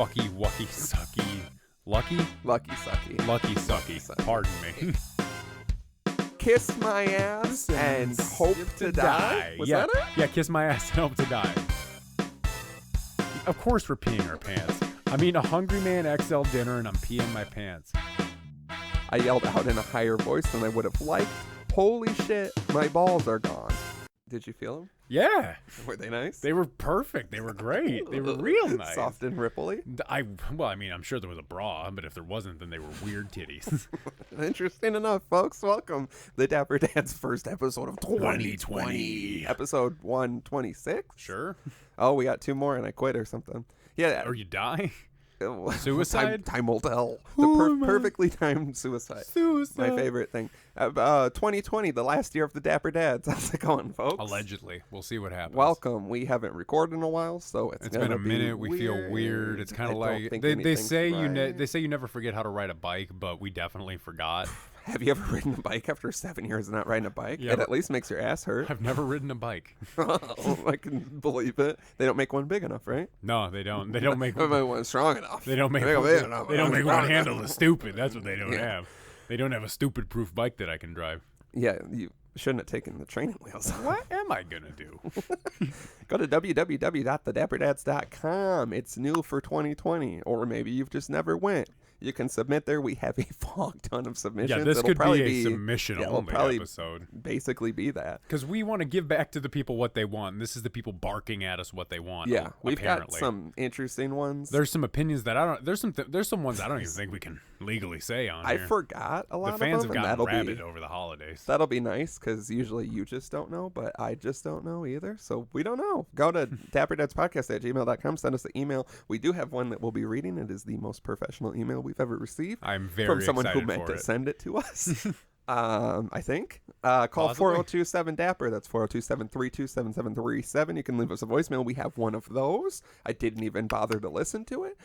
fucky, wucky, sucky, lucky sucky. Pardon me. Kiss my ass and hope to die. Was that it? Yeah, kiss my ass and hope to die. Of course we're peeing our pants. I'm eating a Hungry Man XL dinner and I'm peeing my pants. I yelled out in a higher voice than I would have liked. Holy shit, my balls are gone. Did you feel them? Yeah. Were they nice? They were perfect. They were great. They were real nice. Soft and ripply? I'm sure there was a bra, but if there wasn't, then they were weird titties. Interesting enough, folks. Welcome. The Dapper Dad's first episode of 2020. Episode 126? Sure. Oh, we got 2 more and I quit or something. Yeah. Or you die? Suicide? Time will tell. The perfectly timed suicide. My favorite thing. 2020, the last year of the Dapper Dads. How's it going, folks? Allegedly. We'll see what happens. Welcome. We haven't recorded in a while, so it's been a minute. We feel weird. It's kind of like they say you never forget how to ride a bike, but we definitely forgot. Have you ever ridden a bike after 7 years of not riding a bike? Yeah, it at least makes your ass hurt. I've never ridden a bike. I can believe it. They don't make one big enough, right? No, they don't. They don't make one strong enough. They don't make one handle the stupid. That's what they don't have. They don't have a stupid-proof bike that I can drive. Yeah, you shouldn't have taken the training wheels. What am I going to do? Go to www.thedapperdads.com. It's new for 2020. Or maybe you've just never went. You can submit there. We have a fuck ton of submissions. Yeah, this could be a submission-only episode. Basically be that. Because we want to give back to the people what they want. And this is the people barking at us what they want. Yeah, we've apparently got some interesting ones. There's some opinions that I don't... There's some ones I don't even think we can legally say on here. I forgot a lot of them. The fans have gotten rabid over the holidays. That'll be nice because usually you just don't know, but I just don't know either. So we don't know. Go to dapperdadspodcast@gmail.com. Send us an email. We do have one that we'll be reading. It is the most professional email we've ever received. I'm very from someone excited who meant to send it to us. I think. Call 4027-DAPPER. That's 402-732-7737. You can leave us a voicemail. We have one of those. I didn't even bother to listen to it.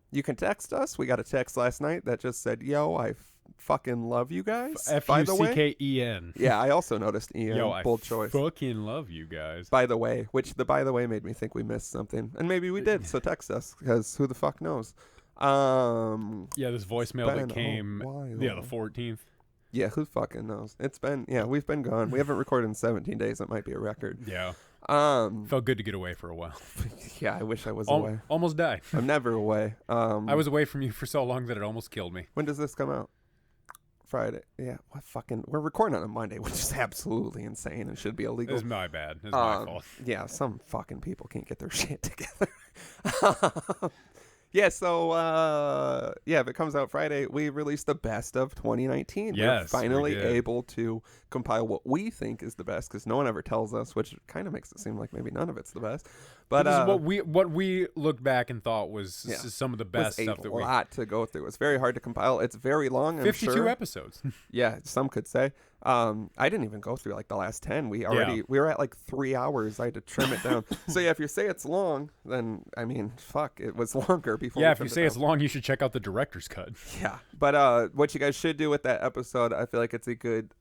You can text us. We got a text last night that just said, yo, I fucking love you guys. F-U-C-K-E-N. Yeah, I also noticed E-N. Yo, bold choice. Fucking love you guys. By the way, which the by the way made me think we missed something. And maybe we did, so text us, because who the fuck knows. Yeah, this voicemail that came, the 14th. Yeah, who fucking knows? We've been gone. We haven't recorded in 17 days. That might be a record. Yeah. Felt good to get away for a while. Yeah, I wish I was away. Almost died. I'm never away. I was away from you for so long that it almost killed me. When does this come out? Friday. Yeah, we're recording on a Monday, which is absolutely insane and should be illegal. It's my bad. It's my fault. Yeah, some fucking people can't get their shit together. Yeah, so, if it comes out Friday, we released the best of 2019. Yes, we're finally able to compile what we think is the best, because no one ever tells us, which kind of makes it seem like maybe none of it's the best. But this is what we looked back and thought was some of the best stuff that we... a lot to go through. It's very hard to compile. It's very long, 52 episodes. Yeah, some could say. I didn't even go through like the last 10. We were at like 3 hours. I had to trim it down. So yeah, if you say it's long, then I mean, fuck, it was longer before. Yeah, if you say it's long, you should check out the director's cut. Yeah, but what you guys should do with that episode, I feel like it's a good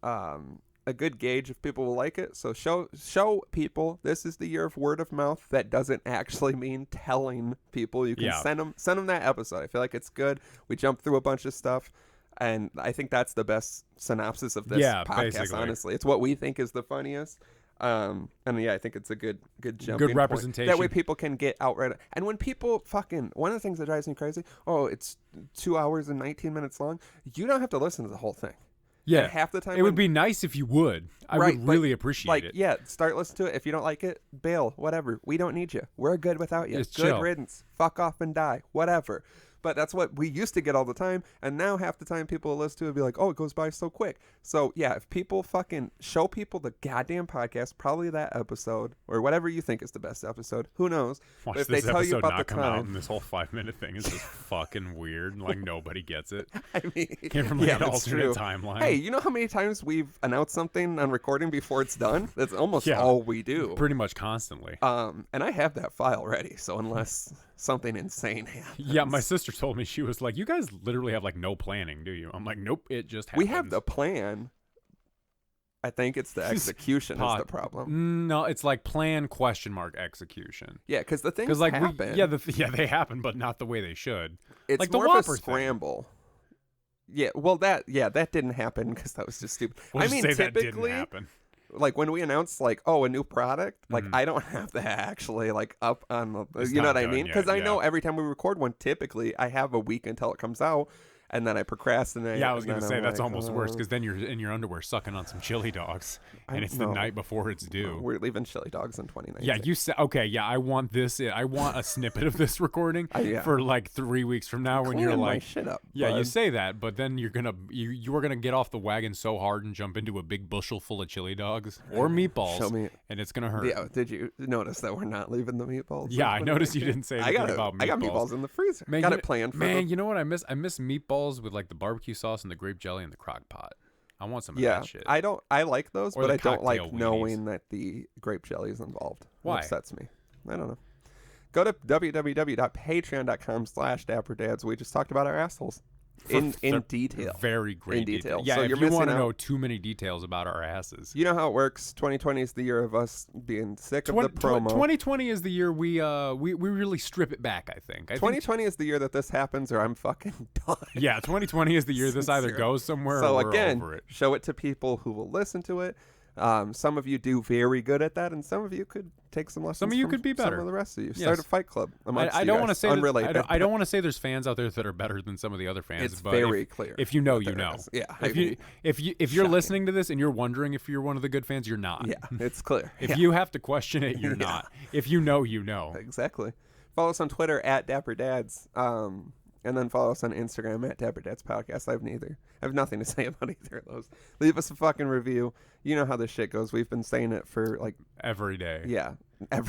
gauge if people will like it. So show people this is the year of word of mouth. That doesn't actually mean telling people. You can send them that episode. I feel like it's good. We jumped through a bunch of stuff. And I think that's the best synopsis of this podcast, basically. Honestly. It's what we think is the funniest. I think it's a good jumping good representation. That way people can get outright. And when people one of the things that drives me crazy, it's 2 hours and 19 minutes long. You don't have to listen to the whole thing. Yeah. And half the time. It would be nice if you would. I would really appreciate it. Yeah, start listening to it. If you don't like it, bail, whatever. We don't need you. We're good without you. Just good chill. Riddance. Fuck off and die. Whatever. But that's what we used to get all the time. And now half the time people will listen to it and be like, oh, it goes by so quick. So, yeah, if people fucking show people the goddamn podcast, probably that episode, or whatever you think is the best episode, who knows? Watch if this they tell you about not the come time. out, and this whole 5-minute thing is just fucking weird. Like, nobody gets it. I mean, came from an alternate timeline. Hey, you know how many times we've announced something on recording before it's done? That's almost all we do. Pretty much constantly. And I have that file ready, so unless something insane happens. Yeah, my sister told me, she was like, you guys literally have like no planning, do you? I'm like, nope, it just happens. We have the plan. I think it's the execution is the problem. No, it's like plan ? Execution. Yeah, because the things like happen. they happen, but not the way they should. It's like the more Whopper of a scramble. Yeah, well, that didn't happen because that was just stupid. We'll mean, say that typically, didn't happen. Like when we announce like, oh, a new product, like I don't have that actually like up on the, It's you know not what I done mean? yet, Because I yeah. know every time we record one, typically I have a week until it comes out, and then I procrastinate. Yeah, I was going gonna to say that's almost worse because then you're in your underwear sucking on some chili dogs, and it's the night before it's due. We're leaving chili dogs in 2019. Yeah, you said okay. Yeah, I want this. I want a snippet of this recording for like 3 weeks from now when you're Cleaning my like, shit up, yeah, bud. you say that, but then you are gonna get off the wagon so hard and jump into a big bushel full of chili dogs or meatballs, Show me. and it's gonna hurt. Yeah, did you notice that we're not leaving the meatballs? Yeah, I noticed you didn't say anything about meatballs. I got meatballs in the freezer. Man, got it planned for man, you know what I miss? I miss meatballs with like the barbecue sauce and the grape jelly and the crock pot. I want some of that shit. I like those, Or but the I don't like cocktail knowing that the grape jelly is involved. Why? It upsets me. I don't know. Go to www.patreon.com/dapperdads. We just talked about our assholes in detail. Very great in detail. Yeah, So if you're you want missing to out. know too many details about our asses. You know how it works. 2020 is the year of us being sick of the promo. 2020 is the year we really strip it back, I think. 2020 is the year that this happens or I'm fucking done. Yeah, 2020 is the year this either goes somewhere So or we're again, over it. show it to people who will listen to it. Some of you do very good at that, and some of you could take some lessons. Some of you from could be better. Some of the rest of you. Yes. Start a fight club. I don't want to say unrelated. I don't want to say there's fans out there that are better than some of the other fans. It's but very clear. If you know, that you there know. is. Yeah. If you're listening to this and you're wondering if you're one of the good fans, you're not. Yeah, it's clear. If you have to question it, you're not. If you know, you know. Exactly. Follow us on Twitter at dapperddads. And then follow us on Instagram at dapperdadspodcast. I have nothing to say about either of those. Leave us a fucking review. You know how this shit goes. We've been saying it for like every day. Yeah.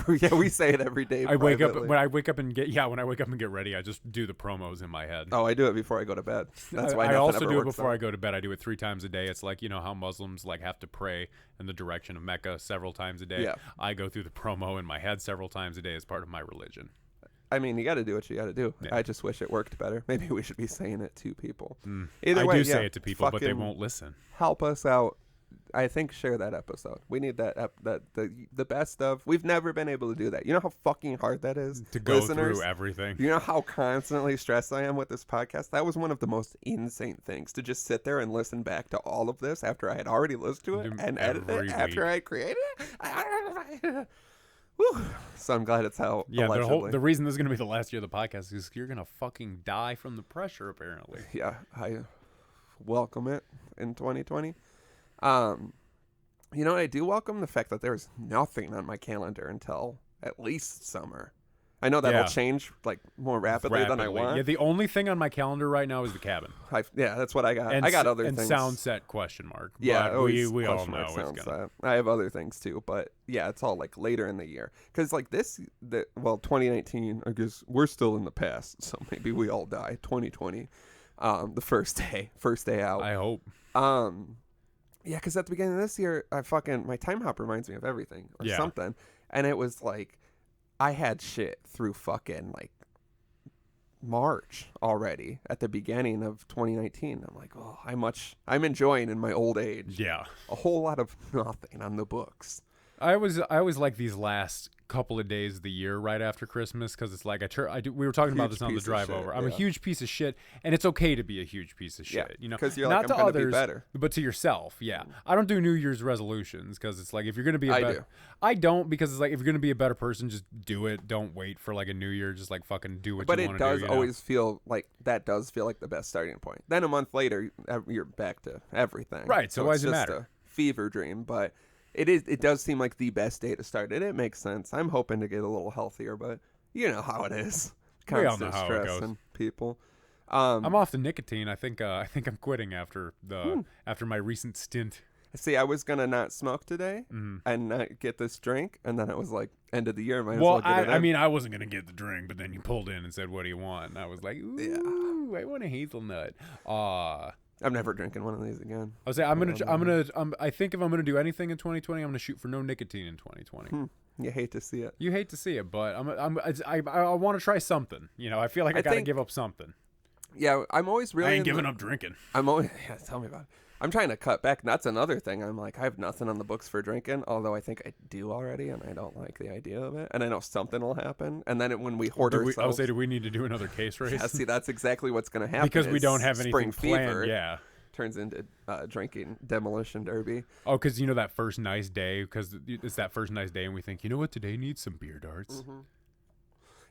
We say it every day. When I wake up and get ready, I just do the promos in my head. Oh, I do it before I go to bed. That's why I also ever do it works before out. I go to bed. I do it 3 times a day. It's like, you know how Muslims like have to pray in the direction of Mecca several times a day. Yeah. I go through the promo in my head several times a day as part of my religion. I mean, you got to do what you got to do. Yeah. I just wish it worked better. Maybe we should be saying it to people. I do say it to people, but they fucking won't listen. Help us out. I think share that episode. We need the best of. We've never been able to do that. You know how fucking hard that is To go listeners? through everything. You know how constantly stressed I am with this podcast? That was one of the most insane things, to just sit there and listen back to all of this after I had already listened to it and edit it after I created it. Whew. So I'm glad it's out. Yeah, allegedly. the reason this is going to be the last year of the podcast is you're going to fucking die from the pressure, apparently. Yeah, I welcome it in 2020. You know what I do welcome? The fact that there's nothing on my calendar until at least summer. I know that will change like more rapidly than I want. Yeah, the only thing on my calendar right now is the cabin. That's what I got. I got other things. And sound set ? Yeah, but we all know it's sound gonna. set. I have other things too, but yeah, it's all like later in the year. Because like 2019, I guess we're still in the past, so maybe we all die. 2020, the first day out. I hope. Yeah, because at the beginning of this year, my time hop reminds me of everything or something, and it was like I had shit through fucking like March already at the beginning of 2019. I'm like, oh, I'm enjoying in my old age. Yeah, a whole lot of nothing on the books. I always like these last couple of days of the year right after Christmas because it's like we were talking about this on the drive over. I'm a huge piece of shit, and it's okay to be a huge piece of shit. You know, because you're not like, to I'm gonna others, be better. but to yourself. Yeah, I don't do New Year's resolutions because it's like if you're gonna be I don't because it's like if you're gonna be a better person, just do it. Don't wait for like a New Year. Just like fucking do what you want to do. But it does always feel like the best starting point. Then a month later, you're back to everything. Right. So why does it matter? A fever dream, but. It does seem like the best day to start it. It makes sense. I'm hoping to get a little healthier, but you know how it is. We all Constant know how stress it goes. and people. I'm off the nicotine. I think I'm quitting after my recent stint. See, I was gonna not smoke today and not get this drink, and then it was like end of the year. I mean, I wasn't gonna get the drink, but then you pulled in and said, "What do you want?" And I was like, "Ooh, I want a hazelnut." I'm never drinking one of these again. I think if I'm gonna do anything in 2020, I'm gonna shoot for no nicotine in 2020. You hate to see it. You hate to see it, but I want to try something. You know, I feel like I gotta give up something. Yeah, I'm always really. I ain't giving up drinking. I'm always tell me about it. I'm trying to cut back. That's another thing. I'm like, I have nothing on the books for drinking, although I think I do already, and I don't like the idea of it. And I know something will happen. And then when we hoard ourselves... I'll say, do we need to do another case race? Yeah, see, that's exactly what's going to happen. Because we don't have spring anything planned, fever yeah. turns into drinking demolition derby. Oh, because that first nice day, because it's that first nice day, and we think, you know what, today needs some beer darts. Mm-hmm.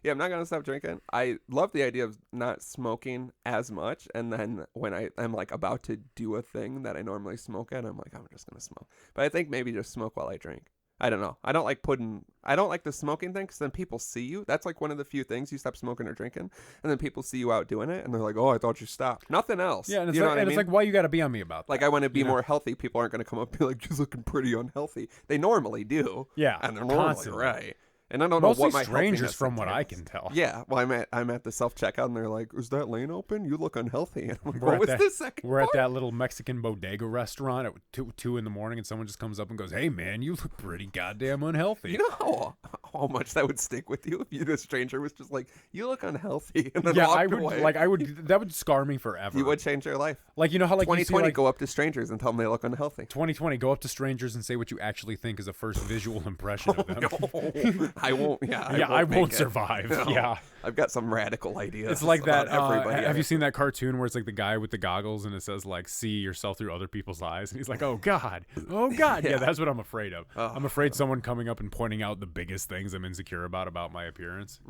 Yeah, I'm not going to stop drinking. I love the idea of not smoking as much. And then when I'm like about to do a thing that I normally smoke at, I'm like, I'm just going to smoke. But I think maybe just smoke while I drink. I don't know. I don't like the smoking thing because then people see you. That's like one of the few things you stop smoking or drinking. And then people see you out doing it and they're like, oh, I thought you stopped. Nothing else. Yeah, and it's like, why you got to be on me about that? Like, I want to be more healthy. People aren't going to come up and be like, she's looking pretty unhealthy. They normally do. Yeah. And they're normally constantly. Right. And I don't know Mostly what my strangers from what I can tell. Yeah, well, I'm at the self-checkout, and they're like, is that lane open? You look unhealthy. And I'm like, what was the second We're part? at that little Mexican bodega restaurant at 2 in the morning, and someone just comes up and goes, hey, man, you look pretty goddamn unhealthy. You know how much that would stick with you if the stranger was just like, you look unhealthy, and then yeah, walked away. That would scar me forever. You would change your life. Like, you know how, like, 2020, go up to strangers and tell them they look unhealthy. 2020, go up to strangers and say what you actually think is a first visual impression of them. No, I won't, I won't survive. No. Yeah. I've got some radical ideas. It's like that. Everybody. Have you seen that cartoon where it's like the guy with the goggles and it says like, see yourself through other people's eyes? And he's like, oh God. Oh God. Yeah, that's what I'm afraid of. I'm afraid someone coming up and pointing out the biggest things I'm insecure about my appearance.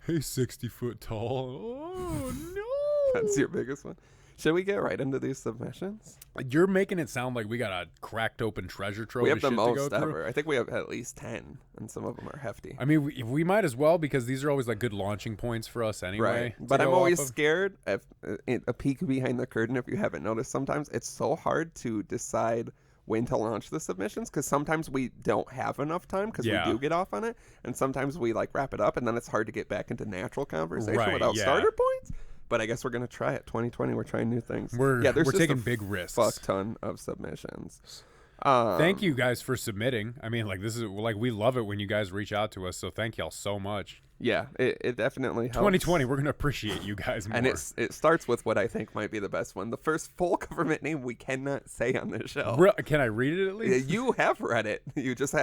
Hey, 60 foot tall. Oh no. That's your biggest one. Should we get right into these submissions? You're making it sound like we got a cracked open treasure trove. We have the most to go ever. through. I think we have at least 10, and some of them are hefty. I mean, we might as well because these are always like good launching points for us anyway. Right. But I'm always scared. A peek behind the curtain, if you haven't noticed, sometimes it's so hard to decide when to launch the submissions because sometimes we don't have enough time because we do get off on it, and sometimes we like wrap it up, and then it's hard to get back into natural conversation without starter points. But I guess we're going to try it. 2020, we're trying new things. We're taking big risks. Fuck ton of submissions. Thank you guys for submitting. I mean, like, this is like, we love it when you guys reach out to us. So thank y'all so much. Yeah, it definitely helps. 2020, we're going to appreciate you guys more. And it starts with what I think might be the best one. The first full government name we cannot say on this show. Can I read it at least? You have read it. You just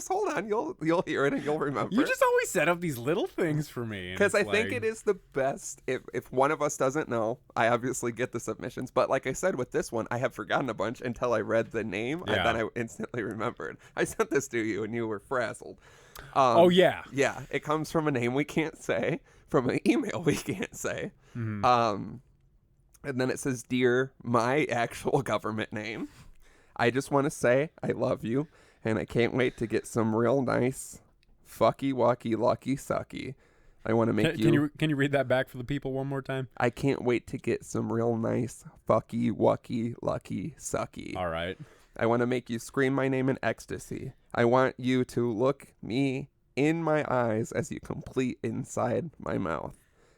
hold on. You'll hear it and you'll remember. You just always set up these little things for me. Because I think it is the best. If one of us doesn't know, I obviously get the submissions. But like I said with this one, I have forgotten a bunch until I read the name. And then I instantly remembered. I sent this to you and you were frazzled. Oh, yeah. Yeah, it comes from a name we can't say, from an email we can't say. Mm-hmm. And then it says, Dear, my actual government name, I just want to say I love you, and I can't wait to get some real nice fucky walkie lucky sucky. I want to make Can you read that back for the people one more time? I can't wait to get some real nice fucky wucky lucky sucky. All right. I want to make you scream my name in ecstasy. I want you to look me in my eyes as you complete inside my mouth.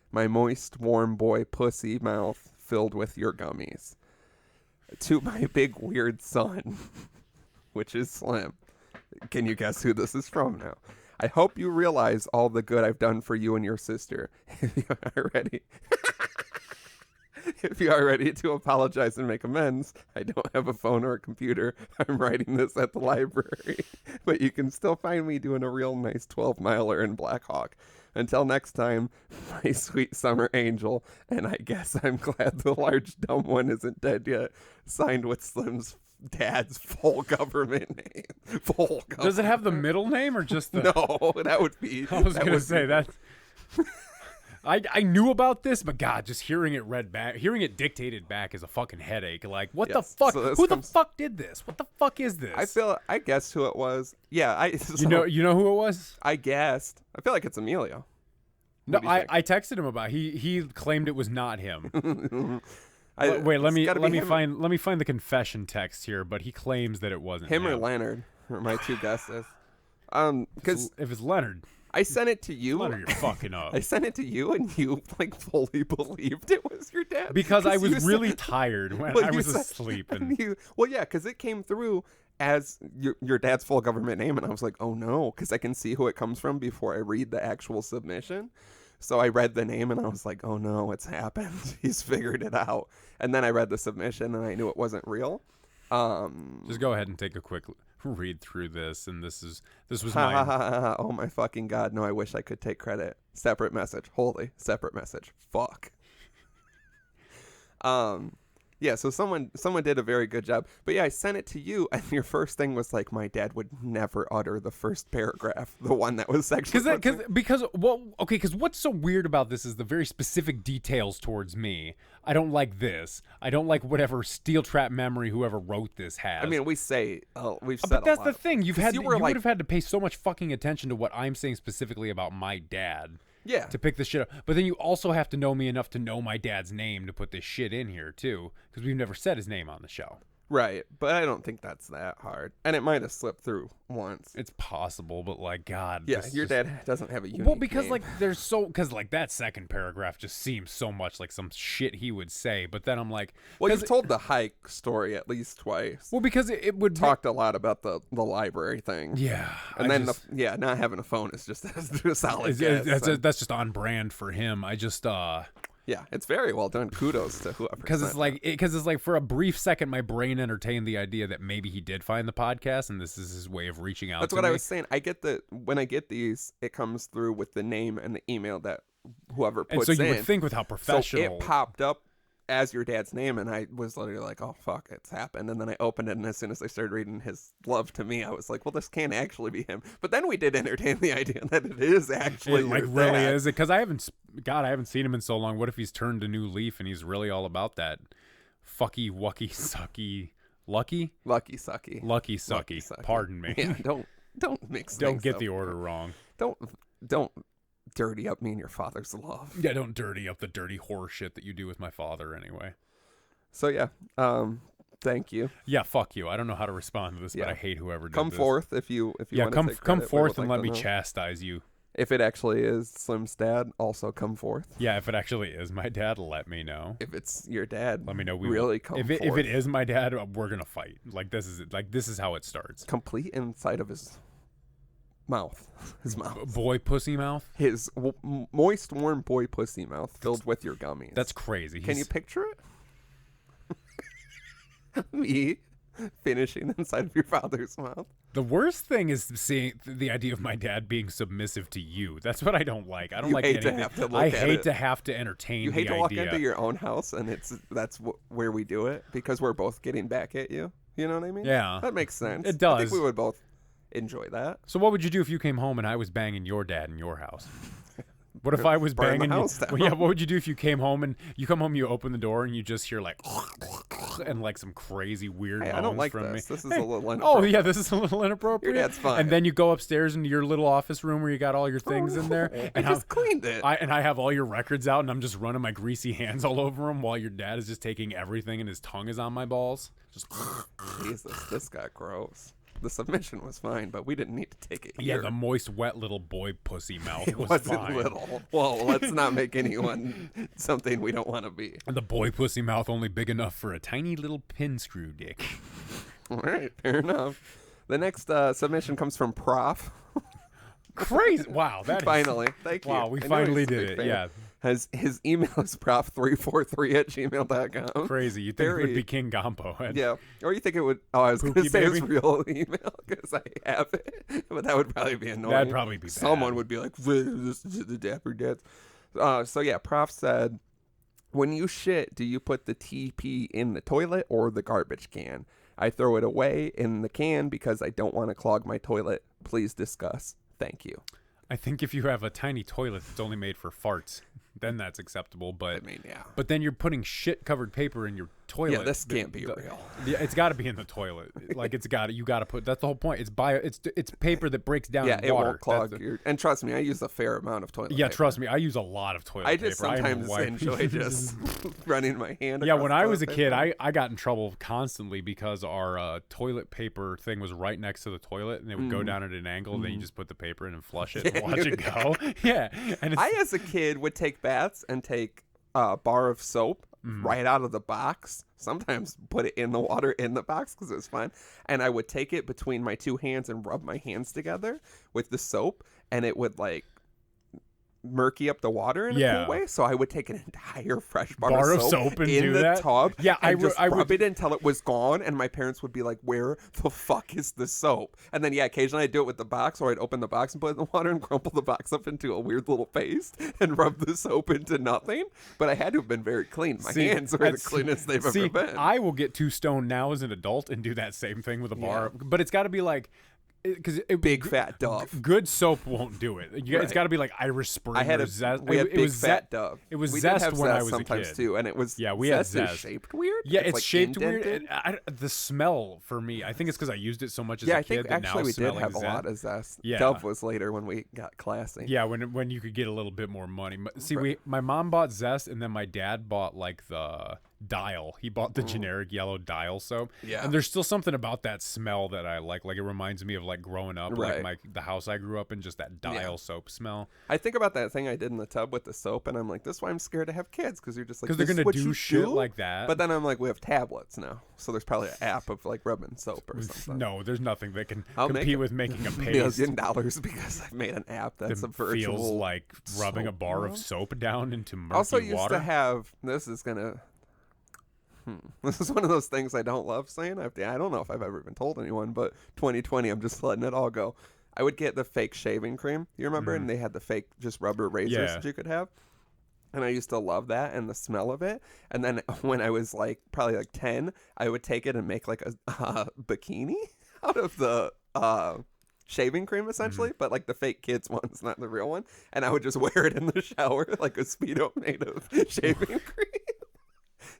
My moist, warm boy pussy mouth filled with your gummies. To my big weird son, which is Slim. Can you guess who this is from now? I hope you realize all the good I've done for you and your sister. If you are ready. If you are ready to apologize and make amends, I don't have a phone or a computer. I'm writing this at the library. But you can still find me doing a real nice 12-miler in Black Hawk. Until next time, my sweet summer angel, and I guess I'm glad the large dumb one isn't dead yet, signed with Slim's dad's full government name. Full government. Does it have the middle name or just the... No, that would be... I was going to say that... I knew about this, but God, just hearing it read back, hearing it dictated back is a fucking headache. Like, what the fuck? So who the fuck did this? What the fuck is this? I guessed who it was. Yeah, you know who it was? I guessed. I feel like it's Emilio. No, I texted him about. He claimed it was not him. Wait, let me find the confession text here. But he claims that it wasn't him or Leonard. Are my two guesses. Because if it's Leonard. I sent it to you. Leonard, you're fucking up. I sent it to you, and you like fully believed it was your dad. Because I was really tired when I was asleep. Because it came through as your dad's full government name, and I was like, oh no, because I can see who it comes from before I read the actual submission. So I read the name and I was like, oh no, it's happened. He's figured it out. And then I read the submission and I knew it wasn't real. Just go ahead and take a quick read through this. And this was my... Oh my fucking God. No, I wish I could take credit. Separate message. Holy separate message. Fuck. Yeah, so someone did a very good job. But yeah, I sent it to you, and your first thing was like, my dad would never utter the first paragraph, the one that was sexually... Because what's so weird about this is the very specific details towards me. I don't like this. I don't like whatever steel trap memory whoever wrote this has. I mean, we've said but that's the thing. You would have had to pay so much fucking attention to what I'm saying specifically about my dad. Yeah. To pick this shit up. But then you also have to know me enough to know my dad's name to put this shit in here, too. Because we've never said his name on the show. Right. But I don't think that's that hard. And it might have slipped through once. It's possible, but like, God. Yeah, your dad doesn't have a unique Well, because name. like because like that second paragraph just seems so much like some shit he would say. But then I'm like... Well, you've told the hike story at least twice. Well, because it would... Talked a lot about the library thing. Yeah. And then, not having a phone is just a solid guess. That's just on brand for him. I just... Yeah, it's very well done. Kudos to whoever. Because it's like for a brief second, my brain entertained the idea that maybe he did find the podcast, and this is his way of reaching out. That's what I was saying. I get when I get these, it comes through with the name and the email that whoever puts in. And so you would think with how professional. So it popped up as your dad's name, and I was literally like, "Oh fuck, it's happened." And then I opened it, and as soon as I started reading his love to me, I was like, "Well, this can't actually be him." But then we did entertain the idea that it is actually really is it, because I haven't seen him in so long. What if he's turned a new leaf and he's really all about that fucky wucky sucky lucky sucky. Pardon me. Yeah, don't mix. Don't get the order wrong. Don't dirty up me and your father's love. Yeah, don't dirty up the dirty horse shit that you do with my father anyway. So yeah, thank you. Yeah, fuck you. I don't know how to respond to this, but I hate whoever did come this. Forth if you want to take credit. Come forth and let me chastise you. If it actually is Slim's dad, also come forth. Yeah, if it actually is my dad, let me know. If it's your dad, let me know. If it is my dad, we're gonna fight. This is how it starts. Complete inside of his mouth. His mouth. Boy pussy mouth? His moist, warm boy pussy mouth filled with your gummies. That's crazy. Can you picture it? Me finishing inside of your father's mouth. The worst thing is seeing the idea of my dad being submissive to you. That's what I don't like. I don't like anything. I hate to have to entertain the idea. You hate to walk into your own house and that's where we do it because we're both getting back at you. You know what I mean? Yeah. That makes sense. It does. I think we would both enjoy that. So what would you do if you came home and I was banging your dad in your house? What if I was banging you? Well, yeah, what would you do if you came home and you come home, you open the door and you just hear like and like some crazy weird moans I don't like from this. me. This is a little inappropriate. Oh yeah, this is a little inappropriate. Your dad's fine. And then you go upstairs into your little office room where you got all your things in there. And I just cleaned it. I have all your records out and I'm just running my greasy hands all over them while your dad is just taking everything and his tongue is on my balls. Just Jesus, this got gross. The submission was fine, but we didn't need to take it here. Yeah, the moist, wet little boy pussy mouth was wasn't fine. Little. Well, let's not make anyone something we don't want to be. And the boy pussy mouth only big enough for a tiny little pin screw dick. All right, fair enough. The next submission comes from Prof. Crazy. Wow. Finally. Thank you. Wow, we finally did it. Yeah. His email is prof343@gmail.com. Crazy. You think it would be King Gompo. Yeah. Or you think it would... Oh, I was going to say his real email because I have it. But that would probably be annoying. That'd probably be bad. Someone would be like, this is the Dapper Dads. So yeah, Prof said, when you shit, do you put the TP in the toilet or the garbage can? I throw it away in the can because I don't want to clog my toilet. Please discuss. Thank you. I think if you have a tiny toilet that's only made for farts, then that's acceptable. But I mean, yeah. But then you're putting shit-covered paper in your toilet. Yeah, this can't be real. Yeah, it's got to be in the toilet. Like you got to put. That's the whole point. It's paper that breaks down. Yeah, in it water. won't clog your. And trust me, I use a fair amount of toilet. Yeah, paper. Trust me, I use a lot of toilet paper. I just sometimes enjoy just running my hand. Yeah, when I was a kid, I got in trouble constantly because our toilet paper thing was right next to the toilet, and it would go down at an angle. And then you just put the paper in and flush it and watch it go. Yeah, and I as a kid would take baths and take a bar of soap right out of the box. Sometimes put it in the water in the box because it was fun. And I would take it between my two hands and rub my hands together with the soap, and it would like murky up the water in a cool way. So I would take an entire fresh bar of soap and in do the that? tub Yeah, and just rub it until it was gone. And my parents would be like, where the fuck is the soap? And then, occasionally I'd do it with the box, or I'd open the box and put it in the water and crumple the box up into a weird little paste and rub the soap into nothing. But I had to have been very clean. My hands were the cleanest they've ever been. I will get too stoned now as an adult and do that same thing with a bar. But it's got to be like, because big fat Dove. Good soap won't do it. It's got to be like Irish Spring. I had a Zest. We had big fat Dove. It was we Zest did have when Zest I was sometimes a kid too, and it was we had Zest. Is shaped weird. Yeah, it's like shaped indented. weird. The smell for me, I think it's because I used it so much as a I kid. think actually we did have a lot of Zest. Yeah. Dove was later when we got classy. Yeah, when you could get a little bit more money. See, my mom bought Zest, and then my dad bought like the Dial. He bought the generic yellow Dial soap. Yeah. And there's still something about that smell that I like. Like it reminds me of like growing up, like the house I grew up in, just that Dial soap smell. I think about that thing I did in the tub with the soap, and I'm like, this is why I'm scared to have kids, because you're just like, because they're gonna do shit like that. But then I'm like, we have tablets now, so there's probably an app of like rubbing soap or something. No, there's nothing that can compete with making a paste. $1 million because I've made an app that's a virtual. Feels like rubbing a bar of soap down into murky also used water. to have. This is gonna. This is one of those things I don't love saying. I don't know if I've ever even told anyone, but 2020, I'm just letting it all go. I would get the fake shaving cream. You remember? And they had the fake just rubber razors that you could have. And I used to love that and the smell of it. And then when I was like probably like 10, I would take it and make like a bikini out of the shaving cream essentially, but like the fake kids ones, not the real one. And I would just wear it in the shower like a Speedo made of shaving cream.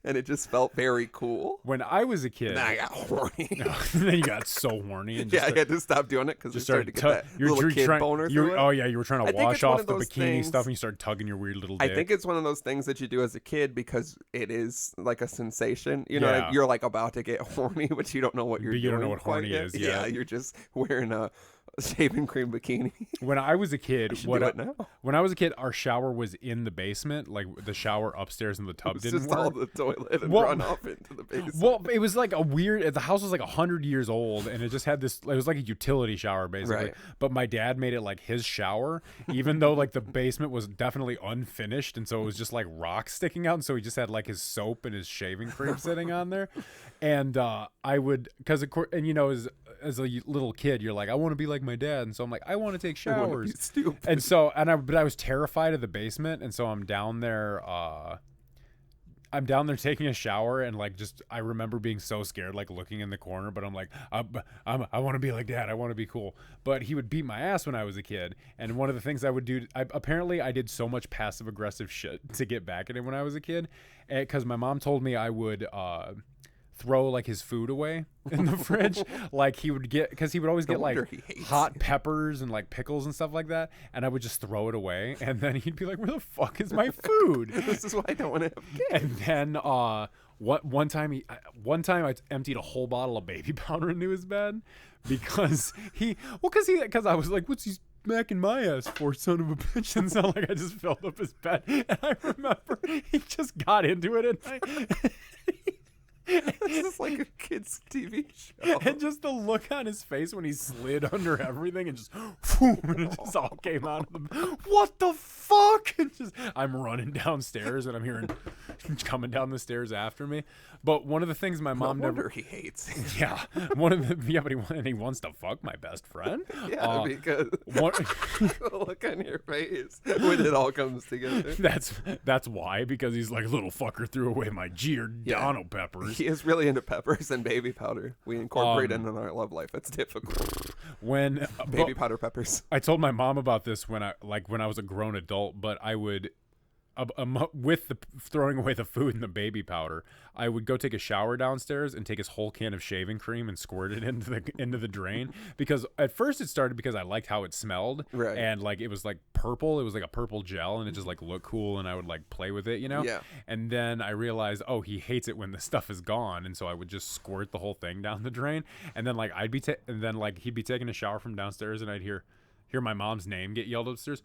And it just felt very cool. When I was a kid, then I got horny. Then you got so horny. And I had to stop doing it because you started to get that little kid boner through it. Oh yeah, you were trying to wash off the bikini stuff, and you started tugging your weird little dick. I think it's one of those things that you do as a kid because it is like a sensation. You know, you're like about to get horny, but you don't know what you're doing. You don't know what horny is. Yeah, you're just wearing a shaving cream bikini. When I was a kid, when I was a kid, our shower was in the basement. Like the shower upstairs in the tub didn't just work. All the toilet and run off into the basement. Well, it was like a weird. The house was like 100 years old, and it just had this. It was like a utility shower basically. Right. But my dad made it like his shower, even though like the basement was definitely unfinished, and so it was just like rocks sticking out. And so he just had like his soap and his shaving cream sitting on there, and I would and you know as a little kid, you're like, I want to be like my dad, and so I'm like, I want to take showers. Stupid. And so, but I was terrified of the basement, and so I'm down there taking a shower, and like I remember being so scared, like looking in the corner, but I'm like, I want to be like Dad, I want to be cool. But he would beat my ass when I was a kid, and one of the things I would do, apparently I did so much passive aggressive shit to get back at him when I was a kid, because my mom told me I would throw like his food away in the fridge. Like he would get, because he would always get like hot peppers and like pickles and stuff like that, and I would just throw it away, and then he'd be like, where the fuck is my food? This is why I don't want to have kids. And then one time I emptied a whole bottle of baby powder into his bed because I was like, what's he smacking my ass for, son of a bitch? And so like I just filled up his bed, and I remember he just got into it at night. This is like a kid's TV show. And just the look on his face when he slid under everything and just, whoom, and it just all came out of him. What the fuck? And just, I'm running downstairs and I'm hearing coming down the stairs after me. But one of the things my mom never. He hates. Yeah, but he wants to fuck my best friend. Yeah, because the look on your face when it all comes together. That's why, because he's like, little fucker threw away my Giordano peppers. He is really into peppers and baby powder. We incorporate it in our love life. It's difficult. When baby powder peppers. I told my mom about this when I was a grown adult, but I would. With the throwing away the food and the baby powder, I would go take a shower downstairs and take his whole can of shaving cream and squirt it into the drain. Because at first it started because I liked how it smelled, right? And like it was like purple. It was like a purple gel, and it just like looked cool, and I would like play with it, you know? Yeah. And then I realized, oh, he hates it when the stuff is gone, and so I would just squirt the whole thing down the drain. And then like he'd be taking a shower from downstairs, and I'd hear my mom's name get yelled upstairs.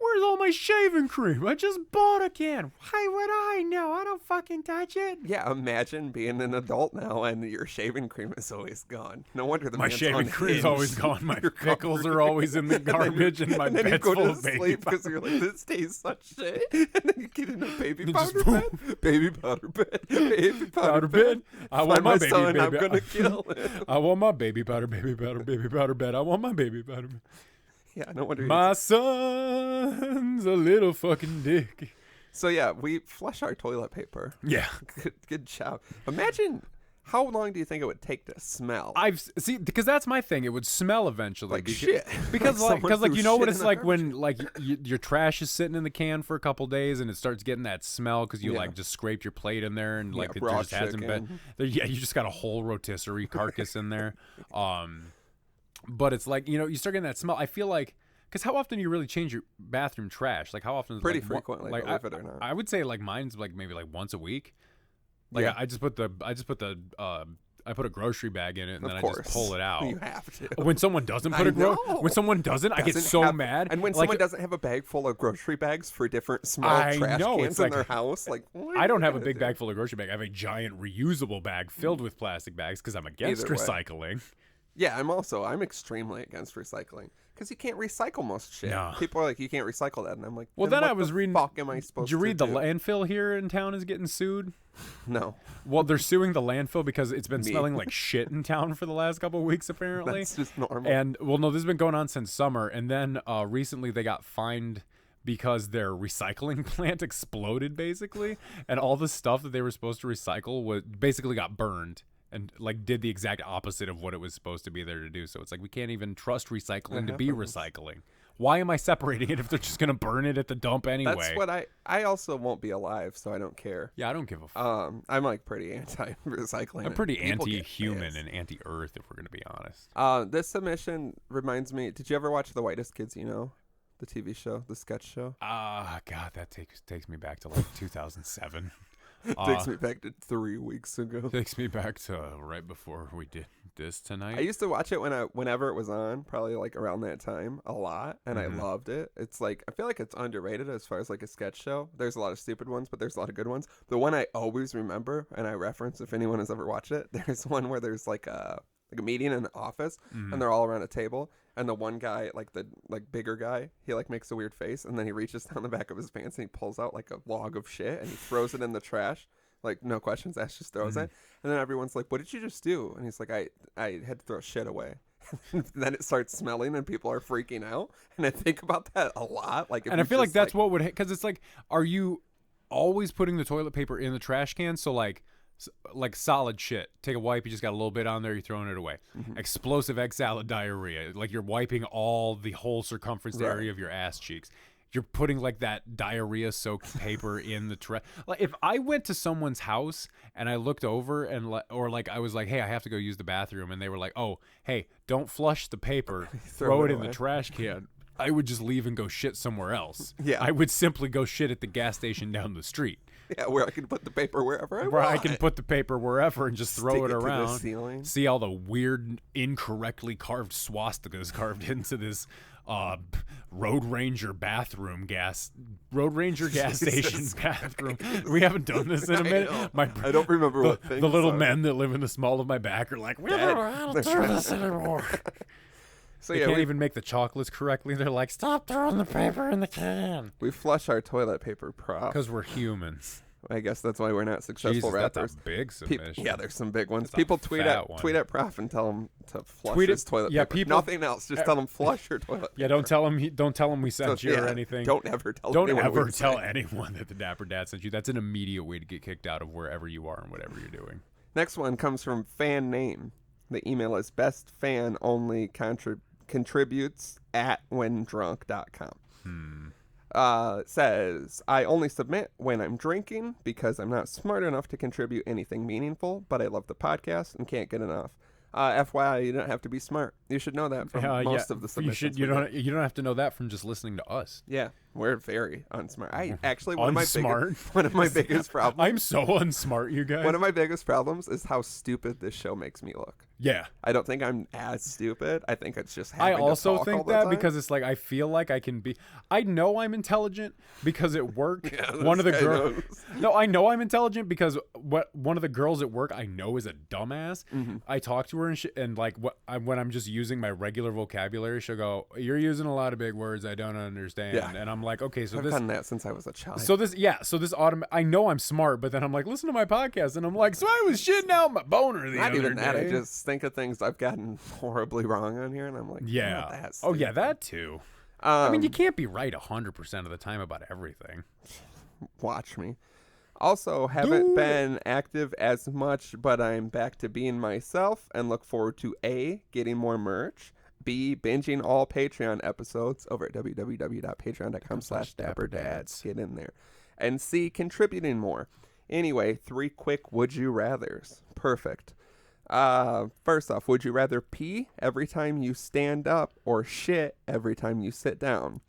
Where's all my shaving cream? I just bought a can. Why would I know? I don't fucking touch it. Yeah, imagine being an adult now and your shaving cream is always gone. No wonder my shaving cream is always gone. My pickles are always in the garbage, and my then bed's you go full to of baby sleep powder. because you're like, this tastes such shit. And then you get in a baby powder bed. Baby powder bed. Baby powder bed. I want my baby son, baby. I'm gonna kill him. I want my baby powder bed. I want my baby powder bed. Yeah, no wonder. My son's a little fucking dick. So yeah, we flush our toilet paper. Yeah. Good job. Imagine how long do you think it would take to smell? Because that's my thing. It would smell eventually. Like shit. Because Like someone threw you know what shit it's in like the when like your trash is sitting in the can for a couple days and it starts getting that smell because you like just scraped your plate in there and like it raw just hasn't been. You just got a whole rotisserie carcass in there. But it's like, you start getting that smell. I feel like, because how often do you really change your bathroom trash? Like how often? Pretty frequently, like, believe it or not. I would say like mine's like maybe like once a week. Like I put a grocery bag in it and then I just pull it out. You have to. When someone doesn't when someone doesn't, I get so mad. And when someone doesn't have a bag full of grocery bags for different small trash cans in their house, like I don't have a big bag full of grocery bags. I have a giant reusable bag filled with plastic bags because I'm against recycling. Yeah, I'm extremely against recycling because you can't recycle most shit. No. People are like, you can't recycle that, and I'm like, well, then I was reading. Fuck, am I supposed to? Did you read the landfill here in town is getting sued? No. Well, they're suing the landfill because it's been smelling like shit in town for the last couple of weeks, apparently. That's just normal. And well, no, this has been going on since summer, and then recently they got fined because their recycling plant exploded, basically, and all the stuff that they were supposed to recycle basically got burned. And like did the exact opposite of what it was supposed to be there to do. So it's like we can't even trust recycling to be recycling. Why am I separating it if they're just gonna burn it at the dump anyway? That's what I also won't be alive, so I don't care. Yeah, I don't give a fuck. I'm like pretty anti-recycling. I'm pretty anti-human and anti-earth, if we're gonna be honest. This submission reminds me. Did you ever watch The Whitest Kids You Know? The TV show, the sketch show. God, that takes me back to like 2007. Takes me back to 3 weeks ago. Takes me back to right before we did this tonight. I used to watch it whenever it was on, probably like around that time, a lot, and I loved it. It's like, I feel like it's underrated as far as like a sketch show. There's a lot of stupid ones, but there's a lot of good ones. The one I always remember, and I reference if anyone has ever watched it, there's one where there's like a meeting in an office, and they're all around a table. And the one guy, like the bigger guy, he like makes a weird face, and then he reaches down the back of his pants and he pulls out like a log of shit and he throws it in the trash, like no questions asked, just throws it. And then everyone's like, "What did you just do?" And he's like, "I had to throw shit away." And then it starts smelling and people are freaking out. And I think about that a lot. Like, and I feel like that's what would, because it's like, are you always putting the toilet paper in the trash can? So like solid shit. Take a wipe, you just got a little bit on there, you're throwing it away. Explosive egg salad diarrhea. Like you're wiping the whole circumference area of your ass cheeks. You're putting like that diarrhea soaked paper in the trash. Like if I went to someone's house and I looked over and or like I was like, "Hey, I have to go use the bathroom," and they were like, "Oh, hey, don't flush the paper. throw it in the trash can." I would just leave and go shit somewhere else. Yeah. I would simply go shit at the gas station down the street. Yeah, where I can put the paper wherever I want. Where I can put the paper wherever and just throw it around. To the ceiling. See all the weird, incorrectly carved swastikas carved into this Road Ranger gas station bathroom. We haven't done this in a minute. I don't remember what things. The little men that live in the small of my back are like, we don't know how to do this anymore. So they can't even make the chocolates correctly. They're like, stop throwing the paper in the can. We flush our toilet paper prop. Because we're humans. I guess that's why we're not successful rappers. That's a big submission. Yeah, there's some big ones. People tweet at Prof and tell him to flush his toilet paper. People, nothing else. Just tell him flush your toilet paper. Yeah, don't tell him we sent you or anything. Don't ever tell anyone that the Dapper Dad sent you. That's an immediate way to get kicked out of wherever you are and whatever you're doing. Next one comes from Fan Name. The email is bestfanonlycontributes@whendrunk.com. Says, I only submit when I'm drinking because I'm not smart enough to contribute anything meaningful, but I love the podcast and can't get enough. FYI, you don't have to be smart. You should know that from most of the submissions. You don't have to know that from just listening to us. Yeah. We're very unsmart. I actually one Unsmart? of my biggest problems. I'm so unsmart, you guys. One of my biggest problems is how stupid this show makes me look. Yeah. I don't think I'm as stupid. I think it's just I having also to talk all think the that time. because it's like I feel like I can be. I know I'm intelligent because at work, Yeah, one of the this guy girls. knows. No, I know I'm intelligent because one of the girls at work I know is a dumbass. Mm-hmm. I talk to her and like when I'm just using my regular vocabulary, she'll go, "You're using a lot of big words I don't understand," Yeah. and I'm like, "Okay, so I've this." done that since I was a child. So this I know I'm smart, but then I'm like, listen to my podcast, and I'm like, so I was shitting out my boner the Not other even that. day. I just think of things I've gotten horribly wrong on here, and I'm like, yeah. not that Oh yeah, stupid. that too. I mean, you can't be right 100% of the time about everything. Watch me. Also, haven't been active as much, but I'm back to being myself and look forward to A, getting more merch, B, binging all Patreon episodes over at www.patreon.com/dapperdads. Get in there. And C, contributing more. Anyway, 3 quick would you rathers. Perfect. First off, would you rather pee every time you stand up or shit every time you sit down?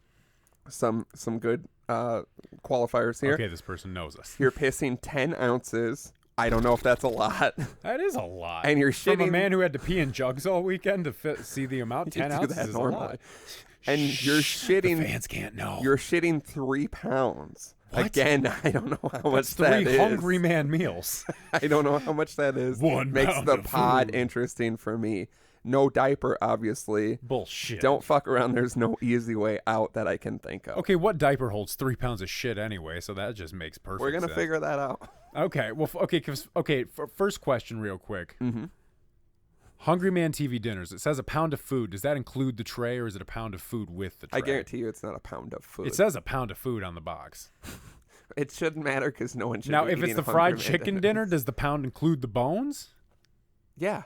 Some good qualifiers here. Okay, this person knows us. You're pissing 10 ounces. I don't know if that's a lot. That is a lot. And you're From a shitting- man who had to pee in jugs all weekend to see the amount. 10 do ounces that is normally. a lot. And you're shitting. The fans can't know. You're shitting 3 pounds. What? Again, I don't know how much That's that 3 is. hungry man meals. I don't know how much that is. 1 Makes pound the of pod food. interesting for me. No diaper, obviously. Bullshit. Don't fuck around. There's no easy way out that I can think of. Okay, what diaper holds 3 pounds of shit anyway? So that just makes perfect We're going to sense. figure that out. Okay, well, first question real quick. Mm-hmm. Hungry Man TV dinners. It says a pound of food. Does that include the tray or is it a pound of food with the tray? I guarantee you it's not a pound of food. It says a pound of food on the box. It shouldn't matter because no one should Now, be if it's eating the Hungry fried Man chicken dinner, does the pound include the bones? Yeah,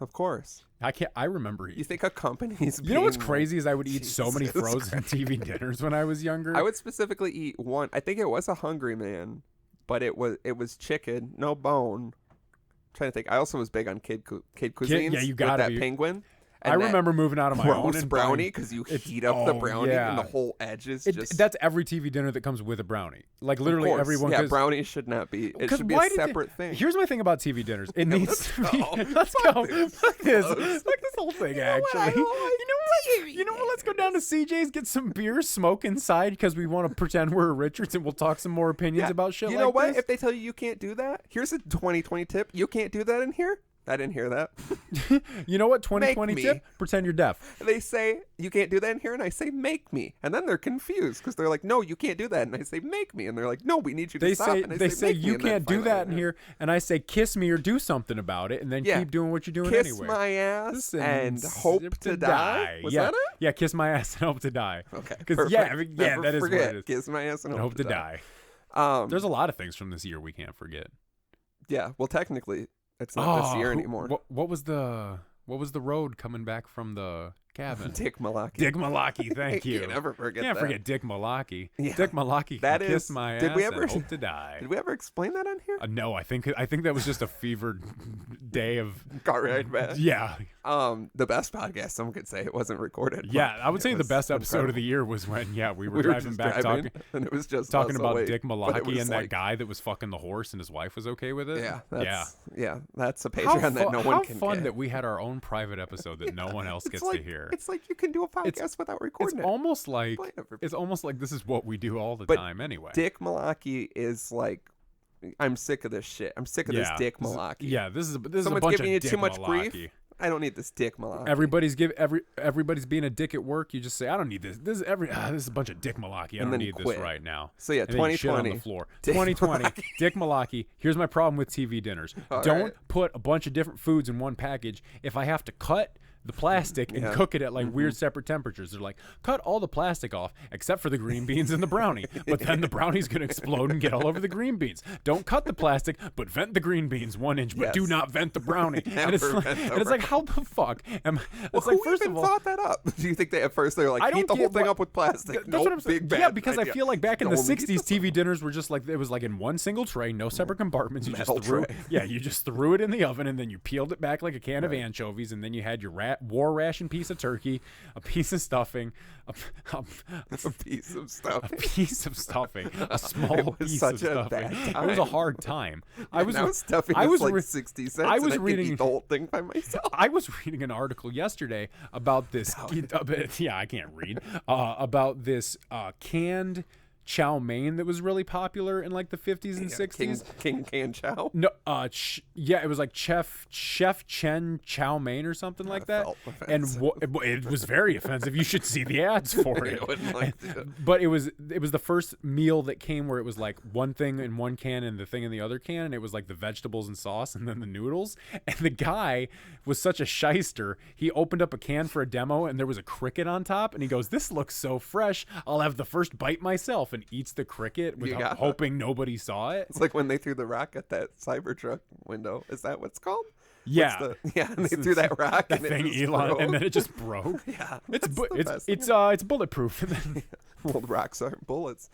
of course. I remember You eating. think a company's You know what's being- crazy is I would eat so many Jesus frozen TV dinners when I was younger. I would specifically eat one. I think it was a Hungry Man, but it was chicken, no bone. I'm trying to think. I also was big on kid cuisines. yeah, you with gotta that be. penguin. I and that remember moving out of my own roast and brownie buying- because you it's- heat up the oh, brownie and the yeah. whole edges just. That's every TV dinner that comes with a brownie. Like literally Of course. everyone. Yeah, 'cause- brownies should not be. It 'cause should be why a did they- separate thing. Here's my thing about TV dinners. It needs let's to be. go. Let's go. Fuck this. Fuck this whole thing. You know what? I Actually, don't like you know what? Let's go down to CJ's, get some beer, smoke inside because we want to pretend we're Richards and we'll talk some more opinions Yeah. about shit. You like know what? this. If they tell you can't do that, here's a 2020 tip. You can't do that in here. I didn't hear that. You know what? 2020 me. tip: pretend you're deaf. They say you can't do that in here, and I say make me, and then they're confused because they're like, no, you can't do that, and I say make me, and they're like, no, we need you to They stop. say and I they say "Make me," you and then can't do finally that in I- here, and I say kiss me or do something about it, and then Yeah. keep doing what you're doing Kiss anyway. my ass Listen, and hope to die. Was yeah. that it? Yeah, kiss my ass and hope to die. Okay. Because yeah, perfect. yeah, Never that is forget. what it is. Kiss my ass and And hope to die. There's a lot of things from this year we can't forget. Yeah. Well, technically, it's not this year who- anymore. What was the road coming back from the cabin? Dick Malaki. Dick Malaki, thank you. Can't ever forget Can't that. forget Dick Malaki. Yeah. Dick Malaki That can kiss is- my did ass we ever- and hope to die. Did we ever explain that on here? No, I think that was just a fevered day of Got right back. yeah. The best podcast, some could say it wasn't recorded. Yeah, I would It say the was best episode of incredible. the year was when we were We were driving just back driving, and it was just talking us about awake, Dick but it Malaki was and that like- guy that was fucking the horse and his wife was okay with it. Yeah, yeah. That's a Patreon that no one how can fun get. that we had our own private episode that no one else It's gets like, to hear. It's like you can do a podcast It's- without It's recording it. almost like Explain it for it's almost like this is what we do all the But time anyway. Dick Malaki is like, I'm sick of this shit. I'm sick of this Dick Malaki. Yeah, this is a Someone's bunch giving of you Dick too much Malaki. grief. I don't need this Dick Malaki. Everybody's being a dick at work. You just say, I don't need this. This is a bunch of Dick Malaki. I And don't then need quit. this right now. So yeah, And then you shit on 2020. the floor. Dick 2020. Malaki. Dick Malaki. Here's my problem with TV dinners. All Don't right. put a bunch of different foods in one package. If I have to cut the plastic and Yeah. cook it at like weird separate temperatures, they're like, cut all the plastic off except for the green beans and the brownie. But then the brownie's gonna explode and get all over the green beans. Don't cut the plastic, but vent the green beans 1 inch, but do Yes. not vent the brownie. and it's Never like, vent the and it's like, how the fuck? Well, It's like, who first even of all, thought that up? Do you think they at first they were like, I heat don't the whole get thing what- up with plastic? That's Nope, what I'm saying. big bad Yeah, because idea. I feel like back in the Don't need 60s, TV dinners were just like, it was like in one single tray, no separate compartments. You Metal just threw, tray. yeah, you just threw it in the oven and then you peeled it back like a can of anchovies, and then you had your war ration piece of turkey, a piece of stuffing, a piece of stuffing. A piece of stuffing. A small piece of stuffing. Bad time. It was a hard time. Stuffing I was like 60 cents. I was and reading could eat the whole thing by myself. I was reading an article yesterday about this. Yeah, I can't read. About this canned chow mein that was really popular in like the 50s and 60s. King Can Chow? No, yeah, it was like Chef Chen chow mein or something like that. And it was very offensive. You should see the ads for it. I wouldn't like to. But it was the first meal that came where it was like one thing in one can and the thing in the other can, and it was like the vegetables and sauce and then the noodles. And the guy was such a shyster. He opened up a can for a demo and there was a cricket on top, and he goes, "This looks so fresh. I'll have the first bite myself." And eats the cricket without hoping nobody saw it. It's like when they threw the rock at that Cybertruck window. Is that what's called? Yeah. And they threw that rock and thing, Elon, broke. and then it just broke. Yeah, it's bulletproof. Well, rocks aren't bullets.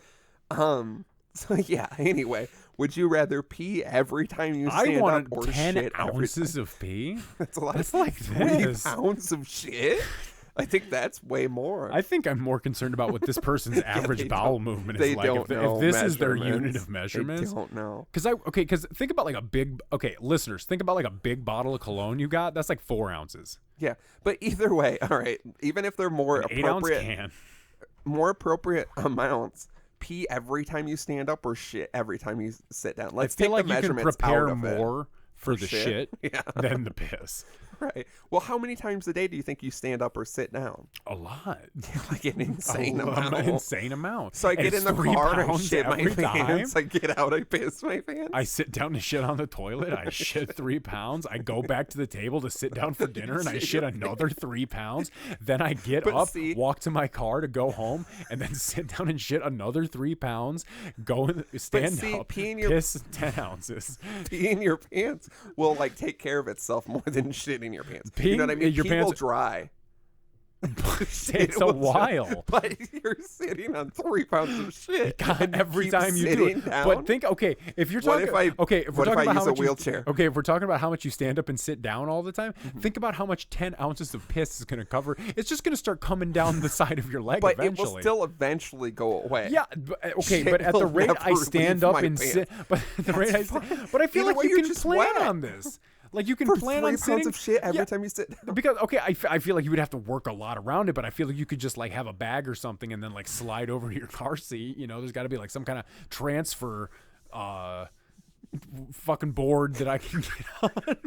So yeah. Anyway, would you rather pee every time you stand up or 10 shit ounces of pee? That's a lot. That's like 3 pounds of shit. I think that's way more. I think I'm more concerned about what this person's average bowel movement is like. If this is their unit of measurements. They don't know. Because think about like listeners, think about like a big bottle of cologne you got. That's like 4 ounces. Yeah, but either way, all right. Even if they're more An appropriate, 8-ounce can. More appropriate amounts. Pee every time you stand up or shit every time you sit down. Let's I feel take like the you can measurements prepare out of more for the shit Yeah. than the piss. Right. Well, how many times a day do you think you stand up or sit down? A lot. Like an insane amount. An insane amount. So I get in the 3 car and I pounds shit my every pants. time. I get out, I piss my pants. I sit down to shit on the toilet. I shit 3 pounds. I go back to the table to sit down for dinner, and I shit another 3 pounds. Then I get up, walk to my car to go home, and then sit down and shit another 3 pounds. Go and stand up, piss 10 ounces. Pee in your pants will like take care of itself more than shit in your pants. Peeing, you know what I mean? your pee pants will dry. Takes a while. But you're sitting on 3 pounds of shit. God, every time you do it. Down? But think, if you're talking, if we're talking about how much wheelchair? If we're talking about how much you stand up and sit down all the time, think about how much 10 ounces of piss is going to cover. It's just going to start coming down the side of your leg but eventually. It will still eventually go away. Yeah, but at the rate I stand up and sit, but I feel like you can plan on this. Like you can plan on 3 pounds of shit every time you sit down. Because I feel like you would have to work a lot around it, but I feel like you could just like have a bag or something and then like slide over to your car seat. You know, there's got to be like some kind of transfer fucking board that I can get on.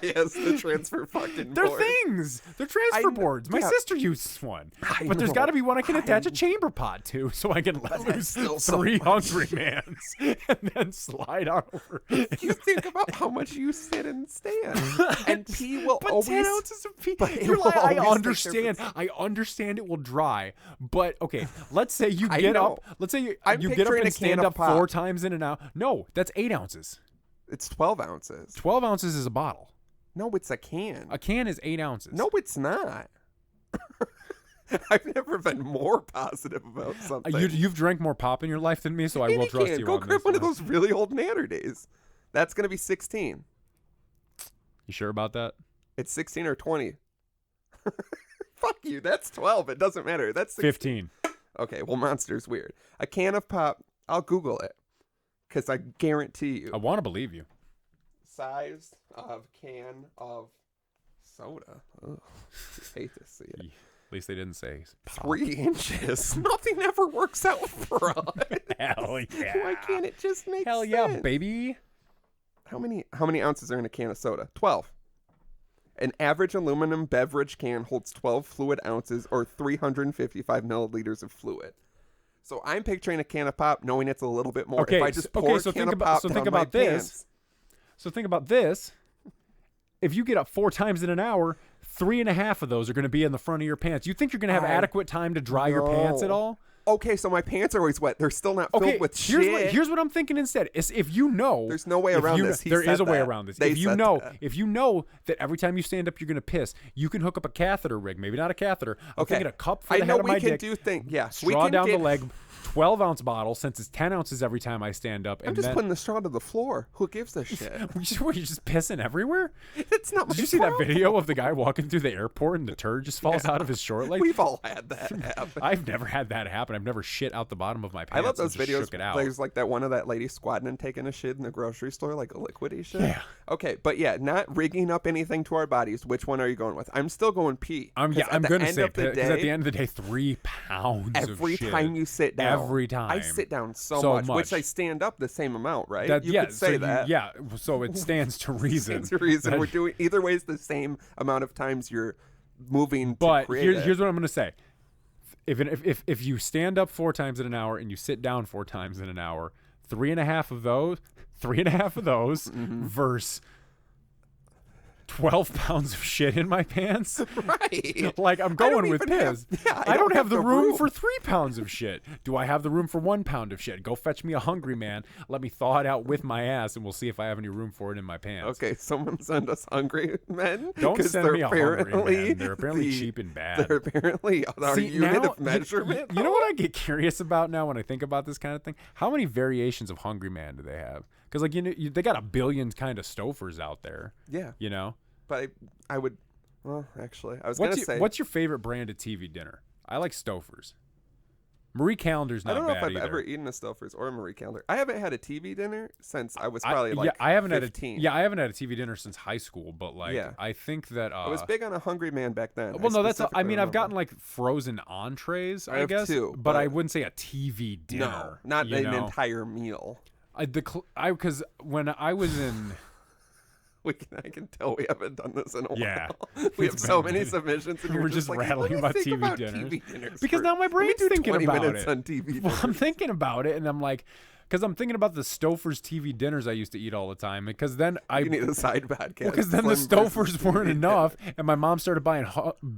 Yes, the transfer fucking They're board. things. They're transfer boards. My sister uses one. But there's got to be one I can attach a chamber pot to so I can let loose 3 hungry mans and then slide on over. You think about how much you sit and stand. And pee will but always... 10 ounces of pee. I understand it will dry. But, okay, let's say you get up. Let's say you get up and stand up 4 times in and out. No, that's 8 ounces. It's 12 ounces. 12 ounces is a bottle. No, it's a can. A can is 8 ounces. No, it's not. I've never been more positive about something. You've drank more pop in your life than me, so I will trust you. Go grab one of those really old Natter days. That's going to be 16. You sure about that? It's 16 or 20. Fuck you. That's 12. It doesn't matter. That's 16. 15. Okay, well, Monster's weird. A can of pop. I'll Google it. Because I guarantee you. I want to believe you. Size of can of soda. Ugh, I hate to see it. At least they didn't say pop. 3 inches. Nothing ever works out for us. Hell yeah. Why can't it just make Hell sense? yeah, baby. How many ounces are in a can of soda? 12. An average aluminum beverage can holds 12 fluid ounces or 355 milliliters of fluid. So I'm picturing a can of pop, knowing it's a little bit more. Okay, if I just pour a can of pop down my pants. So think about this. If you get up 4 times in an hour, 3.5 of those are going to be in the front of your pants. You think you're going to have adequate time to dry your pants at all? Okay, so my pants are always wet. They're still not filled with shit. Here's what I'm thinking instead. Is if you know, there's no way around this. There is a way around this. If you know that every time you stand up you're gonna piss, you can hook up a catheter rig. Maybe not a catheter. I'm thinking a cup for the head of my dick. I know we can do things. Yeah, straw down the leg, 12-ounce bottle, since it's 10 ounces every time I stand up. And I'm just then, putting the straw to the floor. Who gives a shit? You're just pissing everywhere? It's not my Did you see that problem. video of the guy walking through the airport and the turd just falls out of his short leg? We've all had that happen. I've never had that happen. I've never shit out the bottom of my pants. I love those and just videos. Shook it out. There's like that one of that lady squatting and taking a shit in the grocery store, like a liquidy shit. Yeah. Okay, but yeah, not rigging up anything to our bodies. Which one are you going with? I'm still going pee. I'm 'Cause at the gonna end say of the because at the day, end of the day, 3 pounds every of shit. time you sit down, Every time. I sit down so So much, which much. I stand up the same amount, right? That, you yeah, could say that. So it stands to reason. Stands to reason. that- We're doing either way is the same amount of times you're moving. But to create here's it. what I'm gonna say. If you stand up 4 times in an hour and you sit down 4 times in an hour, 3.5 of those Mm-hmm. versus 12 pounds of shit in my pants. Right. Like, I'm I don't going with even have- piss. yeah, I don't have the room for 3 pounds of shit. Do I have the room for 1 pound of shit? Go fetch me a Hungry Man. Let me thaw it out with my ass, and we'll see if I have any room for it in my pants. Okay, someone send us Hungry Men. Don't 'cause send they're me a Hungry apparently Man. They're apparently the- cheap and bad. They're apparently our See, unit now, of measurement. You know what I get curious about now when I think about this kind of thing? How many variations of Hungry Man do they have? Because, like, they got a billion kind of Stofers out there. Yeah, You know? but I would. Well, actually, I was gonna say. What's your favorite brand of TV dinner? I like Stofers. Marie Callender's I not don't know bad if I've either. ever eaten a Stouffer's or a Marie Callender. I haven't had a TV dinner since I was probably I haven't 15. I haven't had a TV dinner since high school, but like Yeah. I think that I was big on a Hungry Man back then. well, no, that's. I specifically mean, I've remember. gotten like frozen entrees, I I have guess, too, but I but- wouldn't say a TV dinner. No, not you an know? entire meal. Because when I was in, I can tell we haven't done this in a Yeah. while. We have It's so been- many submissions, and we're you're just like, rattling let me about think TV about dinners. TV dinners Because for- now my let me brain's do thinking 20 about minutes it. on TV Well, I'm dinners. thinking about it, and I'm like, because I'm thinking about the Stouffer's TV dinners I used to eat all the time, because then You need a side podcast. because then the Slim versus Stouffer's TV weren't enough, dinners. and my mom started buying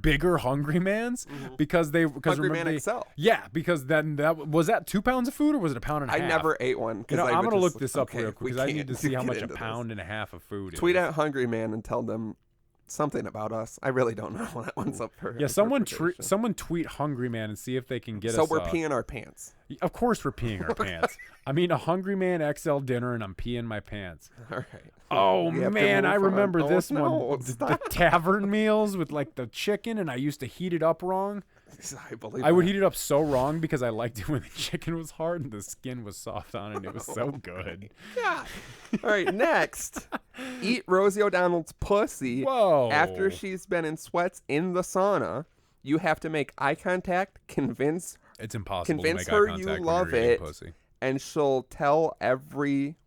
bigger Hungry Mans because Hungry remember Man XL. Yeah, because then that 2 pounds of food, or was it a pound and a I half? never ate one. You know, I'm gonna look this up real quick because because I need to see how much a pound and a half of food Tweet is. at Hungry Man and tell them something about us. I really don't know. That one's up for Yeah, someone interpretation. tweet Hungry Man and see if they can get So us. we're peeing our pants. Of course, we're peeing our pants. I mean, a Hungry Man XL dinner, and I'm peeing my pants. All right. Oh We have to man, move I on. remember Oh, this no, one. The stop. tavern meals with like the chicken, and I used to heat it up wrong. I believe I would that. heat it up so wrong because I liked it when the chicken was hard and the skin was soft on it, and it was so good. Yeah. All right, next. Eat Rosie O'Donnell's pussy Whoa. after she's been in sweats in the sauna. You have to make eye contact, convince, It's impossible Convince to make her eye you contact love when you're eating it. pussy. and she'll tell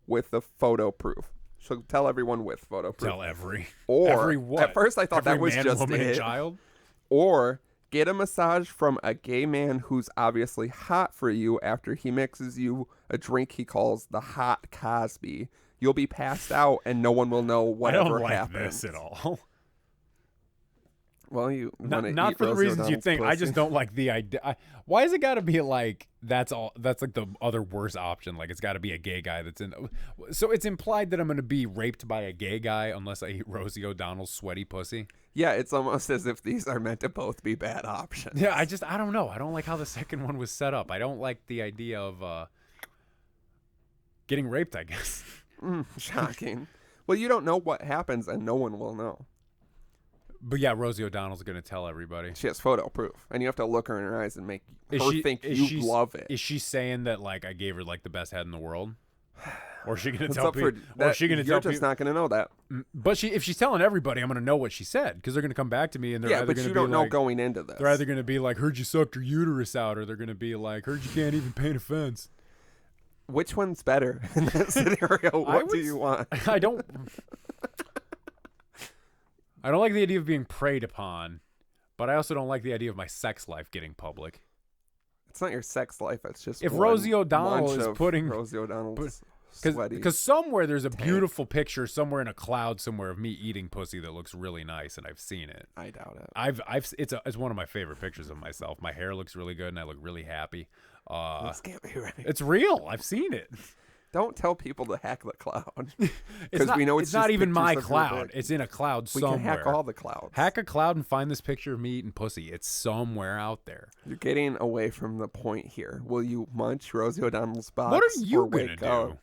with the photo proof. She'll tell everyone with photo proof. Tell every Or at first I thought every that was man, just woman, and it. child. Or get a massage from a gay man who's obviously hot for you after he mixes you a drink he calls the hot Cosby. You'll be passed out and no one will know I whatever don't like happened. this at all. Well, you wanna Not eat for the Rosie reasons you O'Donnell's think. I pussy? just don't like the idea. Why has it got to be like that's all? That's like the other worst option. Like it's got to be a gay guy that's in. So it's implied that I'm going to be raped by a gay guy unless I eat Rosie O'Donnell's sweaty pussy. Yeah, it's almost as if these are meant to both be bad options. Yeah, I don't know. I don't like how the second one was set up. I don't like the idea of getting raped, I guess. Shocking. Well, you don't know what happens and no one will know. But yeah, Rosie O'Donnell's going to tell everybody. She has photo proof, and you have to look her in her eyes and make Is her she- think is you she- love it. Is she saying that like I gave her like the best head in the world? Or is she going to It's tell up for people? Or is she going to You're tell just people? not going to know that. But if she's telling everybody, I'm going to know what she said because they're going to come back to me and they're Yeah, either but going to you be don't know like, going into this. they're either going to be like, heard you sucked her uterus out, or they're going to be like, heard you can't even paint a fence. Which one's better in that scenario? What do you want? I don't like the idea of being preyed upon, but I also don't like the idea of my sex life getting public. It's not your sex life. It's just If one Rosie O'Donnell bunch is of putting- Rosie O'Donnell's sweaty. Because somewhere there's a beautiful picture somewhere in a cloud somewhere of me eating pussy that looks really nice, and I've seen it. I doubt it. It's one of my favorite pictures of myself. My hair looks really good, and I look really happy. This can't be right. It's real. I've seen it. Don't tell people to hack the cloud. It's we know it's not just even my pictures of your cloud. dick. It's in a cloud We somewhere. can hack all the clouds. Hack a cloud and find this picture of me eating pussy. It's somewhere out there. You're getting away from the point here. Will you munch Rosie O'Donnell's box? What are you or gonna wake do? up?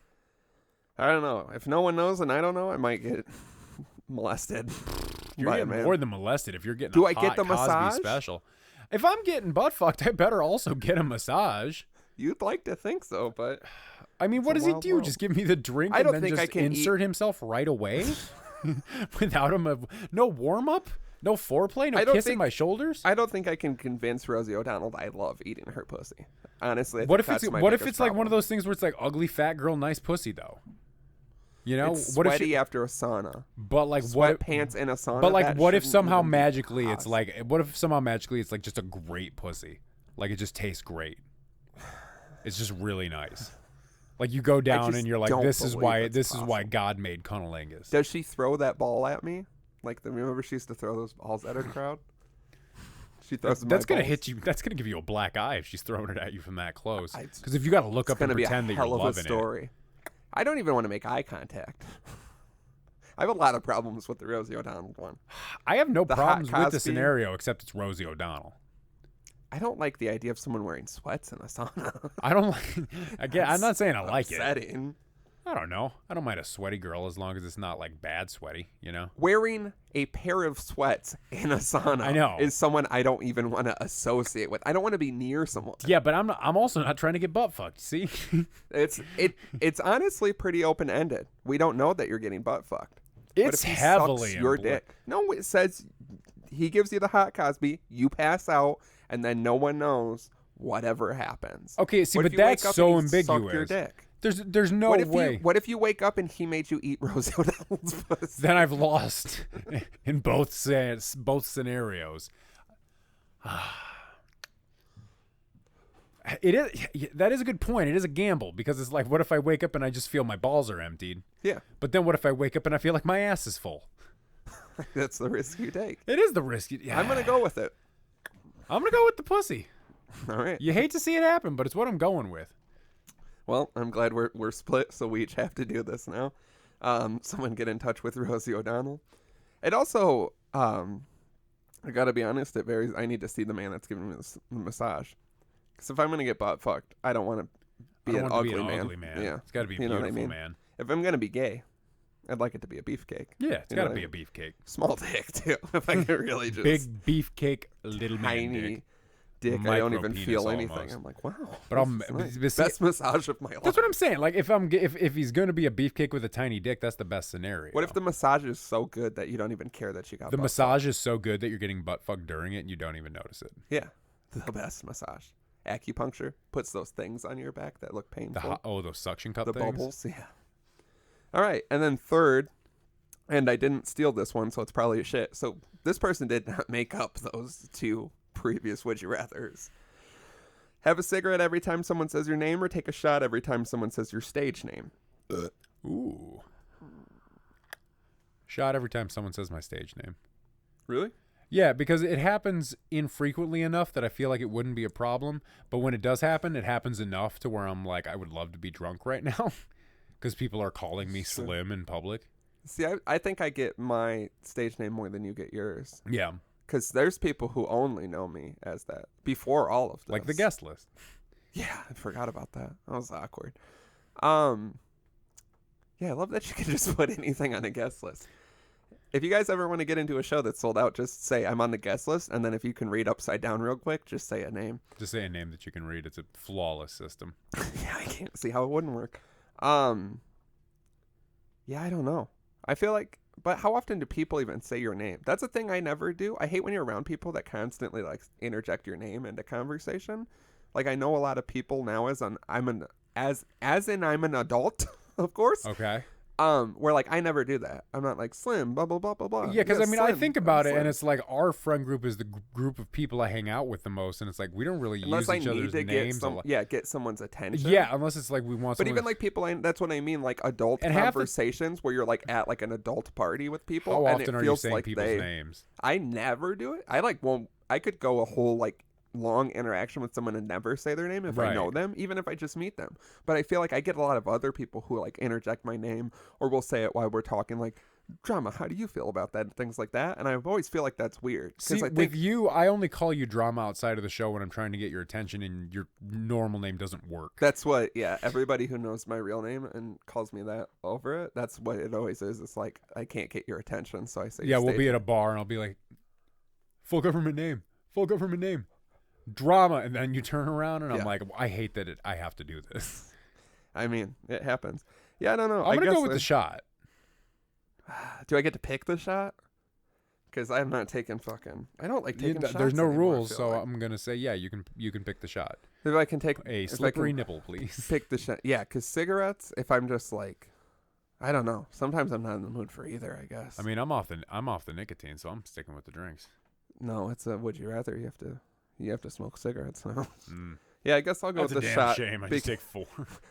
I don't know. If no one knows and I don't know, I might get molested. You're by a getting man. more than molested if you're getting Do a I get hot the Cosby massage? special. If I'm getting butt fucked, I better also get a massage. You'd like to think so, but I mean, what It's does a he wild do? world. Just give me the drink I and don't then think I just can insert himself right away without him? No warm up, no foreplay, no I don't kissing think- my shoulders. I don't think I can convince Rosie O'Donnell that I love eating her pussy. Honestly, I What think if it's that's my what if biggest it's like one of problem. those things where it's like ugly fat girl, nice pussy though? You know, It's what if sweaty she, after a sauna. but like what? Sweatpants in a sauna. But like, that what if shouldn't somehow even be magically it's possible. like? What if somehow magically it's like just a great pussy? Like it just tastes great. It's just really nice. Like you go down just and you're like, don't this is believe why it's this is why possible. God made cunnilingus. Does she throw that ball at me? Like, remember she used to throw those balls at her crowd? She throws That's my gonna balls. hit you. That's gonna give you a black eye if she's throwing it at you from that close. I- Because if you got to look It's up and gonna be a pretend that you're hell of a loving it. story. I don't even want to make eye contact. I have a lot of problems with the Rosie O'Donnell one. I have no The hot problems with the Cosby- scenario except it's Rosie O'Donnell. I don't like the idea of someone wearing sweats in a sauna. I don't like. Again, I'm not saying I like it. Upsetting. I don't know. I don't mind a sweaty girl as long as it's not like bad sweaty. You know. Wearing a pair of sweats in a sauna I know. is someone I don't even want to associate with. I don't want to be near someone. Yeah, but I'm also not trying to get butt fucked. See. It's honestly pretty open ended. We don't know that you're getting butt fucked. But It's if he heavily sucks your impli- dick. No, it says he gives you the hot Cosby, you pass out, and then no one knows whatever happens. Okay, see, What but if you wake that's up so and he sucked your ambiguous. dick? There's no way. What if you wake up and he made you eat Rosie O'Donnell's pussy? Then I've lost in both scenarios. It is that is a good point. It is a gamble because it's like, what if I wake up and I just feel my balls are emptied? Yeah, But then what if I wake up and I feel like my ass is full? that's the risk you take. It is the risk. Yeah. I'm gonna go with it. I'm gonna go with the pussy. All right. You hate to see it happen, but it's what I'm going with. Well, I'm glad we're split, so we each have to do this now. Someone get in touch with Rosie O'Donnell. It also, I gotta be honest, it varies. I need to see the man that's giving me the massage. Because if I'm gonna get butt fucked, I don't want to be I an don't want ugly it to be an man. ugly man. Yeah, It's got to be a You know what I beautiful mean? man. if I'm gonna be gay, I'd like it to be a beefcake. Yeah, it's You got know to what be I a beefcake. Small dick too. If I can really just Big beefcake, little man tiny dick. dick, I don't Micro even penis feel anything. almost. I'm like, wow. But this I'm- is nice. but see- Best massage of my life. That's what I'm saying. Like if he's gonna be a beefcake with a tiny dick, that's the best scenario. What if the massage is so good that you don't even care that you got the butt massage is so good that you're getting butt fucked during it and you don't even notice it? Yeah, the best massage. Acupuncture puts those things on your back that look painful. Those suction cup The things. bubbles, yeah. All right, and then third, and I didn't steal this one, so it's probably a shit. So this person did not make up those two previous would you rathers. Have a cigarette every time someone says your name, or take a shot every time someone says your stage name. Ooh. Shot every time someone says my stage name. Really? Yeah, because it happens infrequently enough that I feel like it wouldn't be a problem. But when it does happen, it happens enough to where I'm like, I would love to be drunk right now. Because people are calling me slim in public. See, I think I get my stage name more than you get yours. Yeah. Because there's people who only know me as that before all of this. Like the guest list. Yeah, I forgot about that. That was awkward. Yeah, I love that you can just put anything on a guest list. If you guys ever want to get into a show that's sold out, just say I'm on the guest list, and then if you can read upside down real quick, just say a name. Just say a name that you can read. It's a flawless system. Yeah, I can't see how it wouldn't work. Yeah, I don't know. I feel like, but how often do people even say your name? That's a thing I never do. I hate when you're around people that constantly like interject your name into conversation. Like I know a lot of people now as in I'm an adult, of course. Okay. Where like I never do that. I'm not like Slim, blah blah blah blah blah. Yeah, because I mean, I Slim, think I'm about it, Slim. and it's like our friend group is the group of people I hang out with the most, and it's like we don't really unless use I each need other's to names. get someone's attention. Yeah, unless it's like we want. But someone even like people, that's what I mean. Like adult And half the- conversations where you're like at like an adult party with people, how and often it are you feels saying like people's names? I never do it. I like won't. I could go a whole like long interaction with someone and never say their name if I know Right. them, even if I just meet them. But I feel like I get a lot of other people who like interject my name or will say it while we're talking, like, Drama, how do you feel about that? And things like that. And I always feel like that's weird. See, I think, with you, I only call you Drama outside of the show when I'm trying to get your attention, and your normal name doesn't work. that's what, yeah, everybody who knows my real name and calls me that over it, that's what it always is. It's like, I can't get your attention, so I say, Yeah, we'll be at a bar, and I'll be like, full government name, Drama, and then you turn around, and I'm like, I hate that I have to do this. I mean, it happens. Yeah, I don't know. I'm going to guess go with the shot. Do I get to pick the shot? Because I'm not taking fucking. I don't like taking shots. There's no anymore, rules, so I'm gonna say you can pick the shot. If I can take a slippery nipple, please. Pick the shot. Yeah, because cigarettes. If I'm just like, I don't know. Sometimes I'm not in the mood for either. I guess. I mean, I'm off the nicotine, so I'm sticking with the drinks. No, it's a would you rather. You have to smoke cigarettes now. Yeah, I guess I'll go That's with a the damn shot. shame. I just take 4.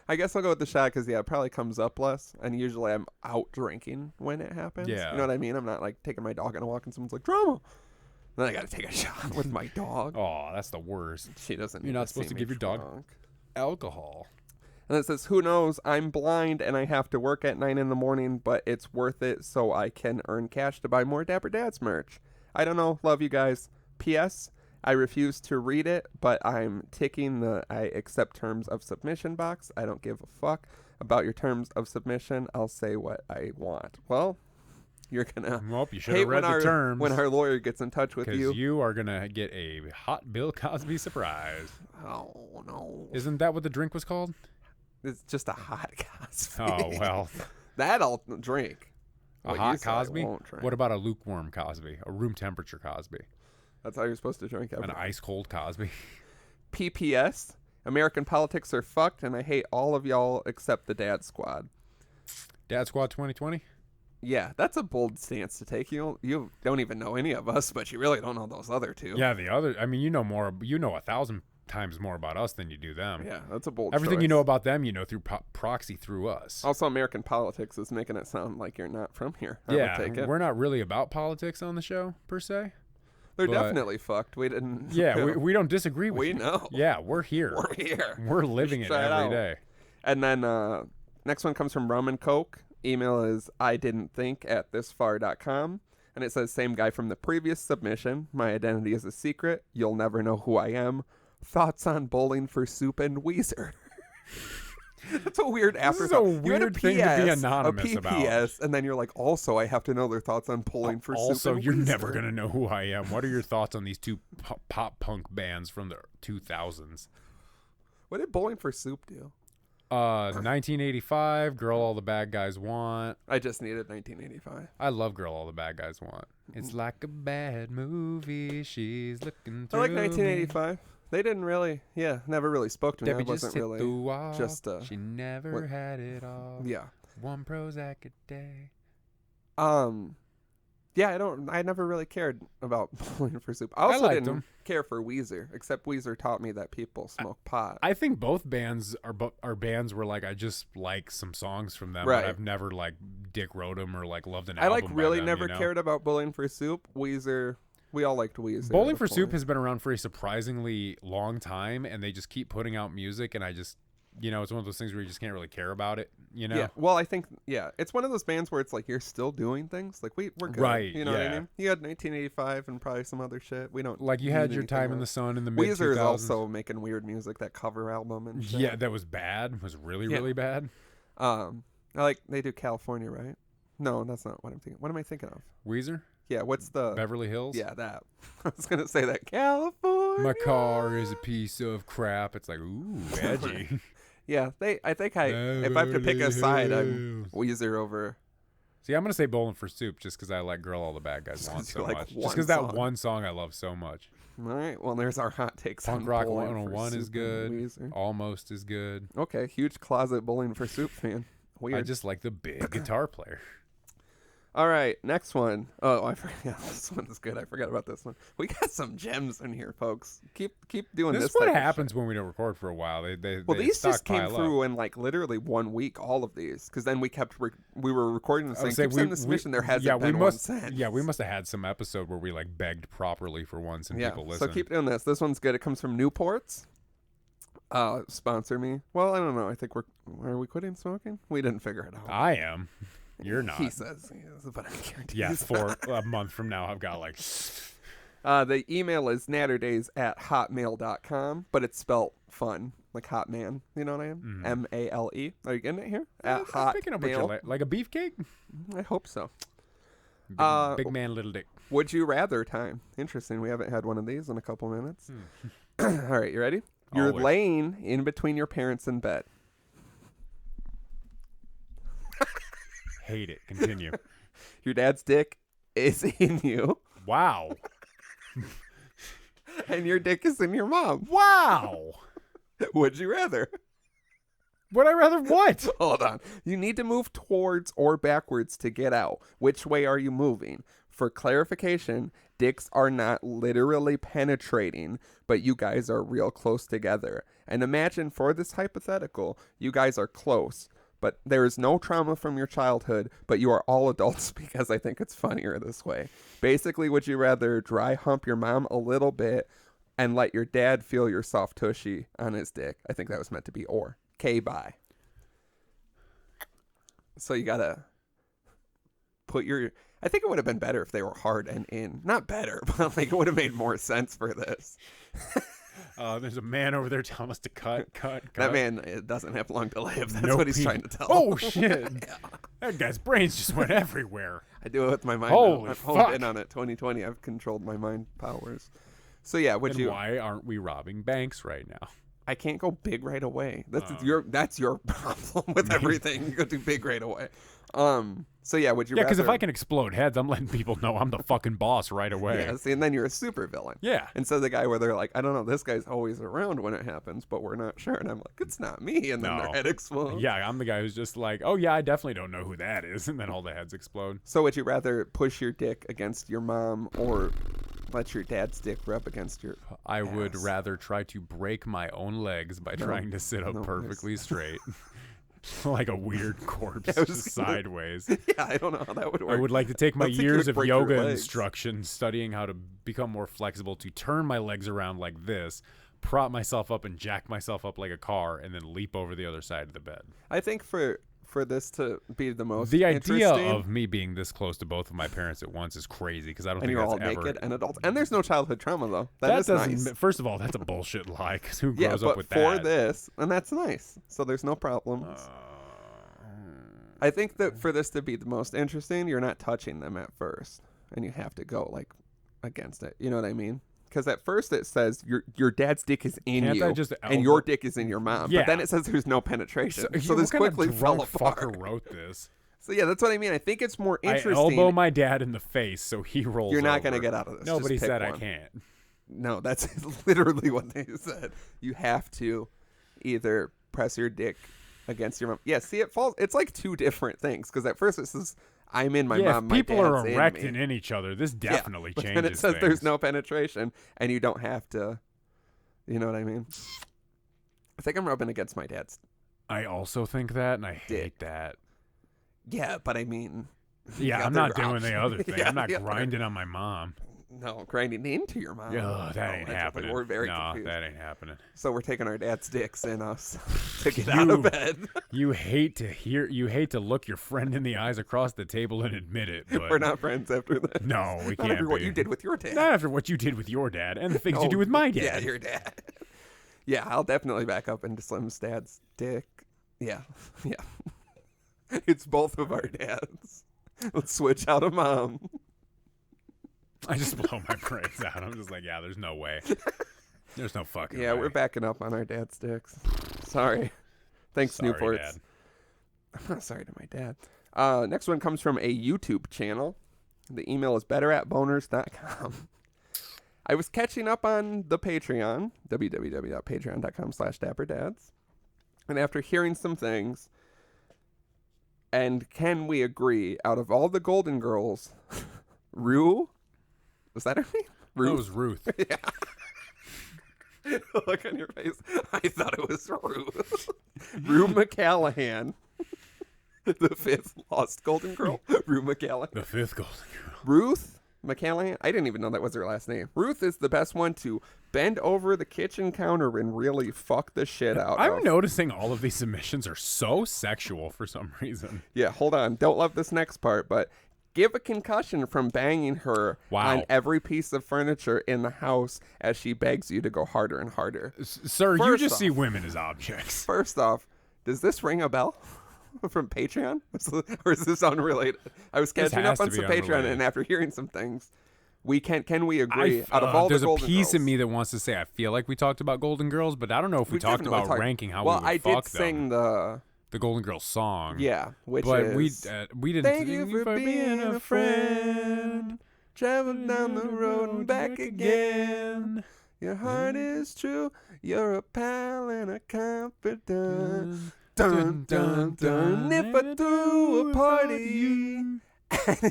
I guess I'll go with the shot because it probably comes up less, and usually I'm out drinking when it happens. Yeah. You know what I mean? I'm not like taking my dog on a walk and someone's like, Drama. Then I got to take a shot with my dog. Oh, that's the worst. She doesn't. You're not supposed to give your dog drunk. alcohol. And it says, who knows? I'm blind and I have to work at 9 a.m, but it's worth it so I can earn cash to buy more Dapper Dads merch. I don't know. Love you guys. P.S. I refuse to read it, but I'm ticking the I accept terms of submission box. I don't give a fuck about your terms of submission. I'll say what I want. Well, you're gonna you should have read the terms when our lawyer gets in touch with you. Because you are gonna get a hot Bill Cosby surprise. Oh no! Isn't that what the drink was called? It's just a hot Cosby. Oh well, that I'll drink. A hot Cosby. What about a lukewarm Cosby? A room temperature Cosby? That's how you're supposed to drink everything. An ice cold Cosby. PPS. American politics are fucked, and I hate all of y'all except the Dad Squad. Dad Squad 2020? Yeah, that's a bold stance to take. You don't even know any of us, but you really don't know those other two. Yeah, the other. I mean, you know more. You know 1,000 times more about us than you do them. Yeah, that's a bold. Everything choice. you know about them, you know through proxy through us. Also, American politics is making it sound like you're not from here. I yeah, would take it. We're not really about politics on the show per se. They're definitely fucked. We didn't. Yeah, we don't disagree with we you. know. Yeah, we're here. We're here. We're living it every day. And then next one comes from Rum and Coke. Email is ididn'tthink@thisfar.com. And it says, same guy from the previous submission. My identity is a secret. You'll never know who I am. Thoughts on Bowling for Soup and Weezer. That's a weird after. This is a weird thing to be anonymous about. And then you're like, also, I have to know their thoughts on Bowling for Soup and Also, you're Weezer. never going to know who I am. What are your thoughts on these two pop punk bands from the 2000s? What did Bowling for Soup do? 1985, Girl All the Bad Guys Want. I just needed 1985. I love Girl All the Bad Guys Want. It's like a bad movie. She's looking through I like 1985. They didn't really, never really spoke to me. Debbie I wasn't just hit really the wall. She never what? had it all. Yeah. One Prozac a day. Yeah, I never really cared about Bowling for Soup. I also didn't them. care for Weezer, except Weezer taught me that people smoke pot. I think both bands are bands where like I just like some songs from them, Right. but I've never like Dick wrote them or like loved an I album. like by really them, never you know? cared about Bowling for Soup. Weezer, we all liked Weezer. Bowling at for a Soup point. has been around for a surprisingly long time, and they just keep putting out music, and I just, it's one of those things where you just can't really care about it, Yeah, well, I think, it's one of those bands where it's like you're still doing things. Like, we're good. Right, You know what I yeah. mean? You had 1985 and probably some other shit. We don't. Like you need had your anything time in the else. sun in the mid 2000s. Weezer is also making weird music, that cover album and shit. Yeah, that was bad. Was really, really bad. They do California, right? No, that's not what I'm thinking. What am I thinking of? Weezer? Yeah, what's the Beverly Hills? Yeah, that. I was gonna say that. California. My car is a piece of crap. It's like, ooh, edgy. Yeah, I think if I have to pick a side, I'm Weezer over. See, I'm gonna say Bowling for Soup just because I like Girl All the Bad Guys Want so like much. Just one because that song. one song I love so much. All right, well, there's our hot takes. Punk on Rock Bowling for 101 is Soup good. and Weezer. Almost is good. Okay, huge closet Bowling for Soup fan. Weird. I just like the big guitar player. All right, next one. Oh, I forgot. Yeah, this one is good. I forgot about this one. We got some gems in here, folks. Keep doing this. This is what type of happens when we don't record for a while. They these just came stockpile through up. in like literally 1 week. All of these, because then we kept we were recording the same. Keep sending the submission. There hasn't been one since. Yeah, we must have had some episode where we like begged properly for once and people listened. So keep doing this. This one's good. It comes from Newport's. Sponsor me. Well, I don't know. I think are we quitting smoking? We didn't figure it out. I am. You're not. He says he is, but I guarantee. Yeah, for a month from now, I've got like. The email is natterdays@hotmail.com, but it's spelled fun, like hot man. You know what I mean? M-A-L-E. Are you getting it here? At hot Picking up what you like a beefcake. I hope so. Big man, little dick. Would you rather time? Interesting. We haven't had one of these in a couple minutes. All right, you ready? You're Always. laying in between your parents in bed. Hate it. Continue. Your dad's dick is in you, Wow. and your dick is in your mom. Wow. Would you rather? Would I rather what? Hold on. You need to move towards or backwards to get out. Which way are you moving? For clarification, dicks are not literally penetrating, but you guys are real close together. And imagine for this hypothetical, you guys are close, but there is no trauma from your childhood, but you are all adults because I think it's funnier this way. Basically, would you rather dry hump your mom a little bit and let your dad feel your soft tushy on his dick? I think that was meant to be or. Bye. So you gotta put your. I think it would have been better if they were hard and in. Not better, but like it would have made more sense for this. There's a man over there telling us to cut. That man doesn't have long to live. That's No what he's pee- trying to tell. Oh shit! Yeah. That guy's brains just went everywhere. I do it with my mind. Holy now. I've honed fuck. in on it. 2020. I've controlled my mind powers. So yeah, would Then you? why aren't we robbing banks right now? I can't go big right away. That's your problem with everything. You go too big right away. So yeah, would you? Yeah, because if rather- I can explode heads, I'm letting people know I'm the fucking boss right away. Yeah, see, and then you're a super villain. Yeah. Instead of the guy where they're like, I don't know, this guy's always around when it happens, but we're not sure. And I'm like, it's not me. And then No. their head explodes. Yeah, I'm the guy who's just like, oh yeah, I definitely don't know who that is, and then all the heads explode. So would you rather push your dick against your mom or let your dad's dick rub against your I would ass? rather try to break my own legs by trying to sit up no, perfectly straight. Like a weird corpse, I was just gonna- sideways. Yeah, I don't know how that would work. I would like to take my Looks like you years would of break your yoga legs. instruction, studying how to become more flexible, to turn my legs around like this, prop myself up and jack myself up like a car, and then leap over the other side of the bed. I think for this to be the most The idea interesting, of me being this close to both of my parents at once is crazy because I don't and think you're that's all ever. naked and adults, and there's no childhood trauma though. That that is doesn't. nice. First of all, that's a bullshit lie. Because who Yeah, grows but up with for that? this, and that's nice. So there's no problems. I think that for this to be the most interesting, you're not touching them at first, and you have to go like against it. You know what I mean? Because at first it says your dad's dick is in Can't you, I just and your dick is in your mom. Yeah. But then it says there's no penetration. So what this kind of quickly fell drunk apart. fucker wrote this? So yeah, that's what I mean. I think it's more I interesting. elbow my dad in the face, so he rolls. You're not over. gonna get out of this. Nobody Just pick said I one. can't. No, that's literally what they said. You have to either press your dick against your mom. Yeah, see, it falls. It's like two different things. Because at first it says I'm in my Yeah, mom. if My people are dad's erect in me. in each other, this definitely But changes then it says things. there's no penetration, and you don't have to. You know what I mean? I think I'm rubbing against my dad's. I also think that, and I hate Dick. that. Yeah, but I mean. Yeah, got I'm the not doing option. the other thing. Yeah, I'm not yeah. grinding on my mom. No, grinding into your mom. Ugh, that No, ain't that's what happening. We're very no, confused. that ain't happening. So we're taking our dad's dicks in us to get out of bed. You hate to look your friend in the eyes across the table and admit it, but We're not friends after that. No, we Not can't after what be. you did with your dad. Not after what you did with your dad and the things you Oh, do with my dad. Yeah, your dad. Yeah, I'll definitely back up into Slim's dad's dick. Yeah, yeah. It's both of our dads. Let's switch out a mom. I just blow my brains out. I'm just like, yeah, there's no way. There's no fucking Yeah, way. we're backing up on our dad's dicks. Sorry. Thanks, Sorry, Newports. Dad. I'm not sorry to my dad. Next one comes from a YouTube channel. The email is betteratboners.com. I was catching up on the Patreon, www.patreon.com/dapperdads. And after hearing some things, And can we agree, out of all the Golden Girls, Rue, was that her name? Ruth? That was Ruth. Yeah. Look on your face. I thought it was Ruth. Rue McCallahan. The fifth lost Golden Girl. Rue McCallahan. The fifth Golden Girl. Ruth McCallahan? I didn't even know that was her last name. Ruth is the best one to bend over the kitchen counter and really fuck the shit out I'm of. noticing all of these submissions are so sexual for some reason. Yeah, hold on. Don't love this next part, but give a concussion from banging her on every piece of furniture in the house as she begs you to go harder and harder. Sir, you just see women as objects. First off, does this ring a bell? From Patreon? Or is this unrelated? I was catching up on some Patreon, and after hearing some things, can we agree? Out of all the Golden Girls, there's a piece of me that wants to say I feel like we talked about Golden Girls, but I don't know if we talked about ranking how we would fuck them. Well, I did sing the Golden Girls song. Yeah, which but is... we didn't. Thank you for being a friend. Travel down the road and back again. Your heart is true. You're a pal and a confidant. Dun, dun, dun. If I threw a party and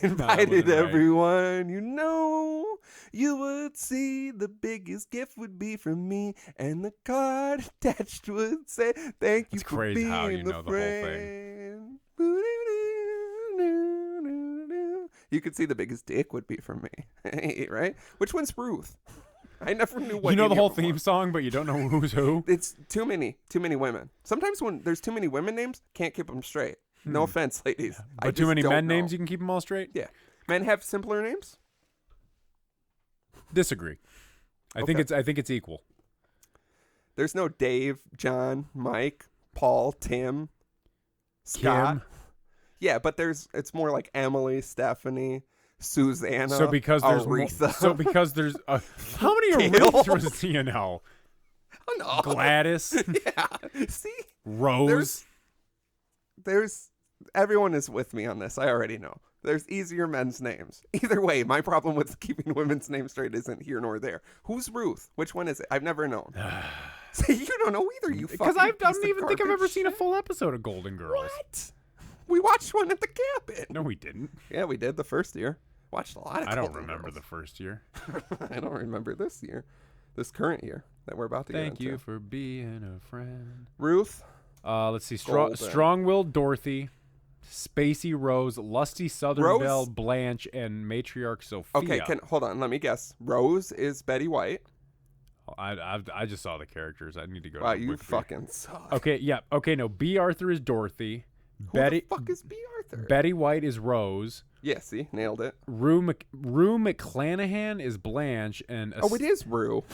invited everyone you know, you would see the biggest gift would be from me, and the card attached would say, thank you for being how you know a friend. You could see the biggest dick would be from me, right? Which one's Ruth? I never knew what. You know the whole theme song, but you don't know who's who. It's too many women. Sometimes when there's too many women names, can't keep them straight. No offense, ladies. Yeah. But too many men names, you can keep them all straight. Yeah, men have simpler names. Disagree. I think it's equal. There's no Dave, John, Mike, Paul, Tim, Scott. Kim. Yeah, but it's more like Emily, Stephanie, Susanna. So because there's Aretha. How many Arethas do you know? Oh, no. Gladys. Yeah. See? Rose. There's everyone is with me on this. I already know. There's easier men's names. Either way, my problem with keeping women's names straight isn't here nor there. Who's Ruth? Which one is it? I've never known. See, you don't know either, you fucking Because I don't piece of even think I've ever garbage. seen a full episode of Golden Girls. What? We watched one at the cabin. No, we didn't. Yeah, we did the first year. Watched a lot of I don't Golden remember Girls. the first year. I don't remember this year. This current year that we're about to get into. Thank you for being a friend. Ruth. Let's see. Strong-willed Dorothy, Spacey Rose, Lusty Southern Belle Blanche, and Matriarch Sophia. Okay, hold on. Let me guess. Rose is Betty White. I just saw the characters. I need to go. Wow, to you Wikipedia. fucking suck. Okay, yeah. Okay, no. B. Arthur is Dorothy. Who the fuck is B. Arthur? Betty White is Rose. Yeah, see? Nailed it. Rue McClanahan is Blanche. And it is Rue.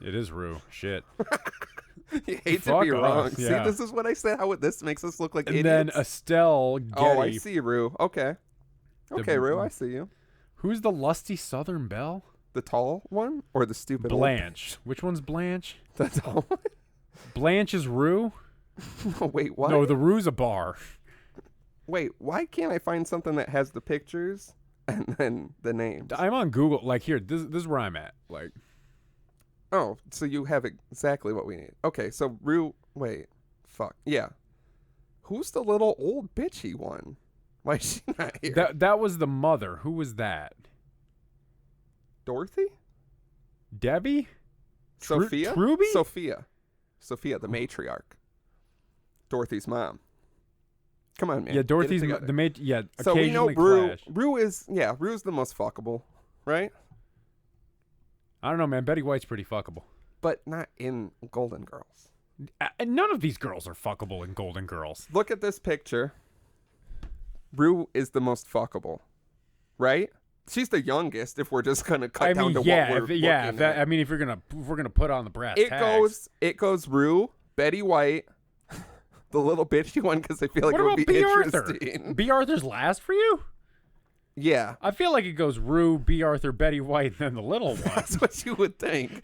It is Rue. Shit. You hate to Fuck be wrong. us, yeah. See, this is what I said. This makes us look like And idiots. then Estelle Getty. Oh, I see Rue. Okay. Okay, Rue, I see you. Who's the lusty Southern Belle? The tall one or the stupid Blanche. Which one's Blanche? The tall one? Blanche is Rue? Oh, wait, what? No, the Rue's a bar. Wait, why can't I find something that has the pictures and then the names? I'm on Google. Like, here, this is where I'm at. Like, oh, so you have exactly what we need. Okay, so Rue, wait, fuck. Yeah. Who's the little old bitchy one? Why is she not here? that was the mother. Who was that? Dorothy? Debbie? Sophia? Truby? Sophia, the matriarch. Dorothy's mom. Come on, man. Yeah, Dorothy's yeah. So occasionally we know clash. Rue's the most fuckable, right? I don't know, man. Betty White's pretty fuckable. But not in Golden Girls. And none of these girls are fuckable in Golden Girls. Look at this picture. Rue is the most fuckable, right? She's the youngest. If we're just gonna cut down to what we're looking at. I mean, if we're gonna put on the brass tacks. It goes Rue, Betty White, the little bitchy one, because I feel like what it would about be B. interesting. Arthur? B. Arthur's last for you? Yeah. I feel like it goes Rue, B. Arthur, Betty White, and then the little one. That's what you would think.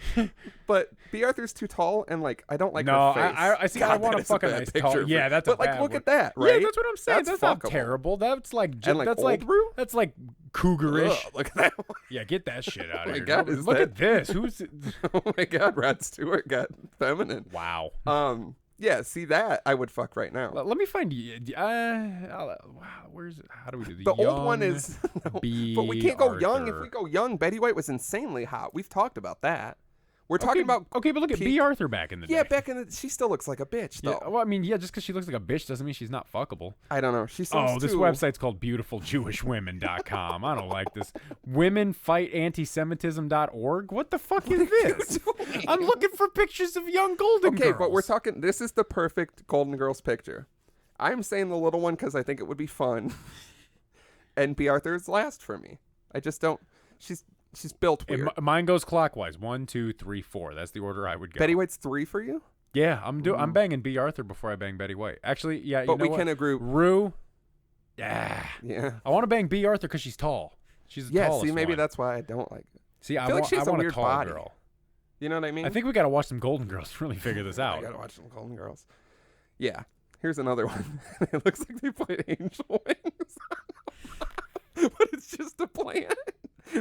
But B. Arthur's too tall, and I don't like no, her face. I see. God, I want a fucking nice tall. Yeah, that's but a bad look one. at that, right? Yeah, that's what I'm saying. That's not fuckable. terrible. That's like And that's old like Rue? that's like cougarish. Ugh, look at that one. Yeah, get that shit out of Oh my here. God, Look at this. Who's? Oh my God, Rod Stewart got feminine. Wow. Yeah, see that I would fuck right now. Let me find you. Where's it? How do we do The old one is, no, but we can't go young. If we go young, Betty White was insanely hot. We've talked about that. We're talking about but look at B. Arthur back in the day. Yeah, back in the she still looks like a bitch though. Yeah, well, I mean, yeah, just because she looks like a bitch doesn't mean she's not fuckable. I don't know. She seems this website's called beautifuljewishwomen.com. I don't like this. Womenfightantisemitism.org. What the fuck is this? I'm looking for pictures of young Golden Girls. Okay, but we're talking. This is the perfect Golden Girls picture. I'm saying the little one because I think it would be fun, and B. Arthur's last for me. I just don't. She's built weird. Mine goes clockwise. 1, 2, 3, 4. That's the order I would go. Betty White's 3 for you? Yeah, I'm banging B. Arthur before I bang Betty White. Actually, yeah. But we can agree. Rue. Yeah. I want to bang B. Arthur because she's tall. She's the tallest see, maybe one. that's why I don't like it. See, I feel like she's want a weird tall body. girl. You know what I mean? I think we got to watch some Golden Girls to really figure this out. I got to watch some Golden Girls. Yeah. Here's another one. It looks like they put angel wings. But it's just a plant.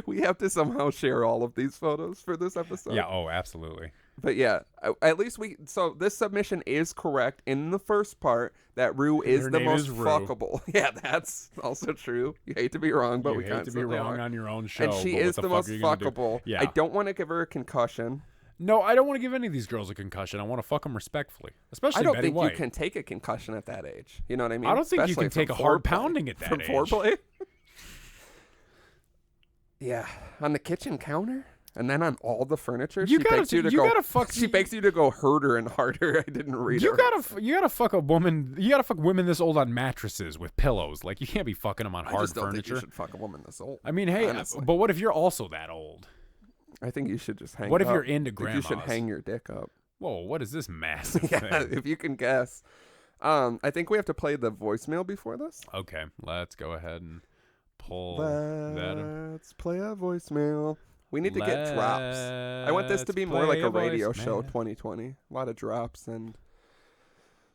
We have to somehow share all of these photos for this episode. Yeah, absolutely. But yeah, at least so this submission is correct in the first part that Rue is the most fuckable. Yeah, that's also true. You hate to be wrong, but we hate to be wrong on your own show. And she is the most fuckable. Yeah. I don't want to give her a concussion. No, I don't want to give any of these girls a concussion. I want to fuck them respectfully, especially Betty White. I don't think you can take a concussion at that age. You know what I mean? I don't think you can take a hard pounding at that age. From foreplay? Yeah, on the kitchen counter, and then on all the furniture. She begs you to go harder and harder. I didn't read it. You gotta fuck a woman. You gotta fuck women this old on mattresses with pillows. Like you can't be fucking them on hard furniture. I just don't think you should fuck a woman this old. I mean, hey, honestly. But what if you're also that old? I think you should just hang. What if you're into grandmas? You should hang your dick up. Whoa, what is this massive yeah, thing? If you can guess. I think we have to play the voicemail before this. Okay, let's go ahead and pull that. Let's play a voicemail. We need to get drops. I want this to be more like a radio show 2020. A lot of drops and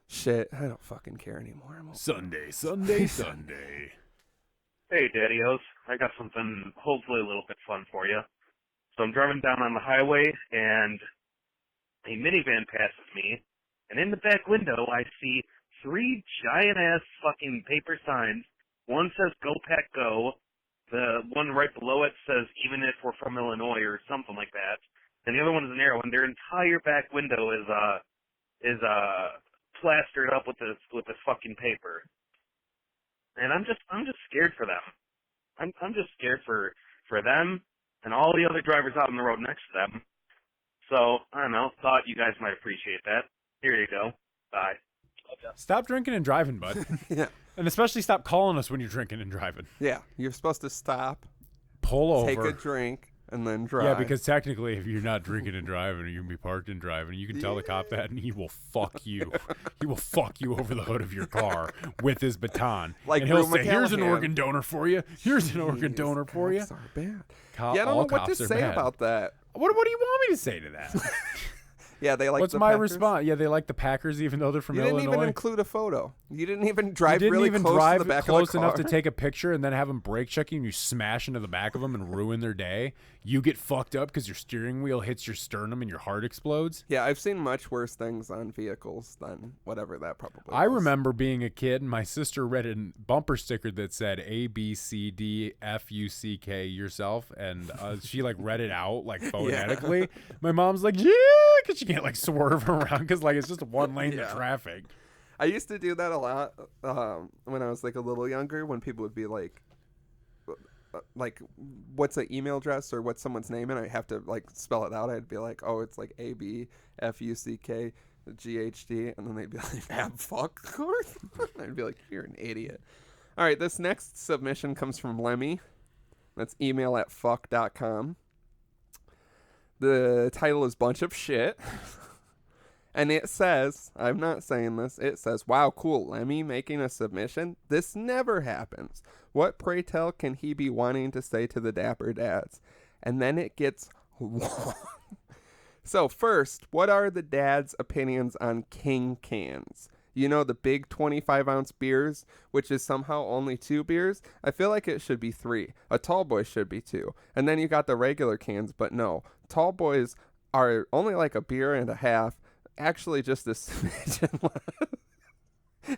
shit. I don't fucking care anymore. Sunday. Hey, Daddy-O's. I got something hopefully a little bit fun for you. So I'm driving down on the highway, and a minivan passes me, and in the back window I see 3 giant-ass fucking paper signs. One says Go Pack Go. The one right below it says Even If We're From Illinois or something like that. And the other one is an arrow, and their entire back window is plastered up with this fucking paper. And I'm just scared for them. I'm just scared for them and all the other drivers out on the road next to them. So, I don't know, thought you guys might appreciate that. Here you go. Bye. Stop drinking and driving, bud. Yeah. And especially stop calling us when you're drinking and driving. Yeah, you're supposed to stop, pull over, take a drink, and then drive. Yeah, because technically if you're not drinking and driving, you can be parked and driving. You can tell the cop that, and he will fuck you. He will fuck you over the hood of your car with his baton. Like and he'll say, McCallahan. Here's an organ donor for you. Here's an organ donor for you. Cops are bad. Yeah, I don't know what to say about that. What do you want me to say to that? Yeah, they like What's the my Packers? response? Yeah, they like the Packers even though they're from Illinois. You didn't even include a photo. You didn't even drive really close to the back of the car. enough to take a picture and then have them brake check you and you smash into the back of them and ruin their day. You get fucked up because your steering wheel hits your sternum and your heart explodes. Yeah, I've seen much worse things on vehicles than whatever that probably I was. remember being a kid and my sister read a bumper sticker that said ABCDFUCK yourself, and she like read it out like phonetically. Yeah. My mom's like, yeah, because she can't like swerve around because like it's just one lane of traffic. I used to do that a lot when I was like a little younger, when people would be like what's an email address or what's someone's name, and I have to like spell it out. I'd be like, oh, it's like ABFUCK GHD, and then they'd be like, fuck. I'd be like, you're an idiot. All right, this next submission comes from Lemmy. That's email@fuck.com. The title is Bunch of Shit. And it says, I'm not saying this, it says, wow, cool, Lemmy making a submission? This never happens. What, pray tell, can he be wanting to say to the Dapper Dads? And then it gets long. So first, what are the dads' opinions on King cans? You know, the big 25-ounce beers, which is somehow only 2 beers? I feel like it should be 3. A tall boy should be 2. And then you got the regular cans, but no. Tall boys are only like a beer and a half. actually just a smidgen less.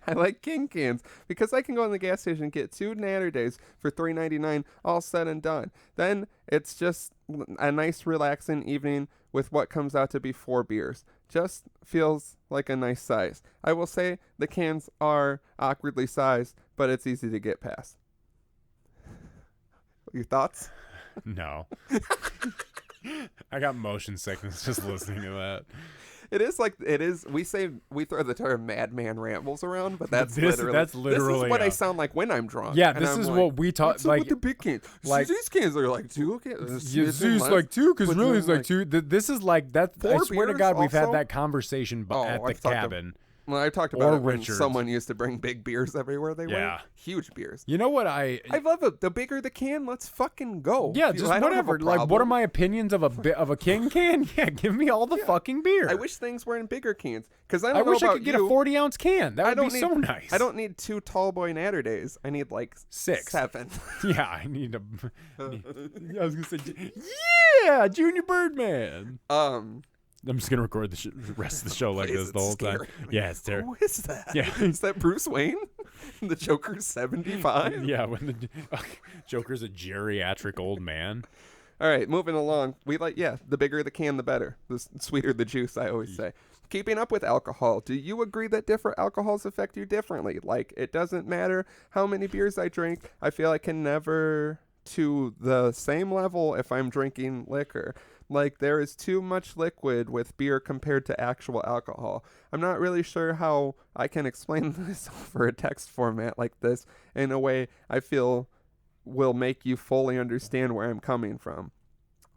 I like King cans because I can go in the gas station and get 2 Natter Days for $3.99 all said and done. Then it's just a nice relaxing evening with what comes out to be 4 beers. Just feels like a nice size. I will say the cans are awkwardly sized, but it's easy to get past. Your thoughts? No. I got motion sickness just listening to that. It is. We throw the term "madman rambles" around, but that's literally this is what I I sound like when I'm drunk. Yeah, and this I'm is like, what we talk what's like. up with the big cans? Like these cans are like 2. Okay, it's like 2 because really it's like 2. This is like that. I 4 swear to beers God, we've had also? that conversation at the I've talked cabin. Well, I talked about Or it when Richards. someone used to bring big beers everywhere they Yeah. went. Huge beers. You know what I love it. The bigger the can, let's fucking go. Yeah, just I don't have a whatever. Like, what are problem. my opinions of a king can? Yeah, give me all the fucking beer. I wish things were in bigger cans because I wish I could get a 40-ounce can. That would be so nice. I don't need 2 tall boy Natter Days. I need like 6. 7. Yeah, I need a. I was gonna say, yeah, Junior Birdman. I'm just gonna record the rest of the show like this the whole time. Yeah, it's terrible. Who is that? Yeah, is that Bruce Wayne? The Joker's 75. Yeah, when the Joker's a geriatric old man. All right, moving along. The bigger the can, the better. The sweeter the juice, I always say. Keeping up with alcohol. Do you agree that different alcohols affect you differently? Like, it doesn't matter how many beers I drink. I feel I can never to the same level if I'm drinking liquor. Like, there is too much liquid with beer compared to actual alcohol. I'm not really sure how I can explain this over a text format like this in a way I feel will make you fully understand where I'm coming from.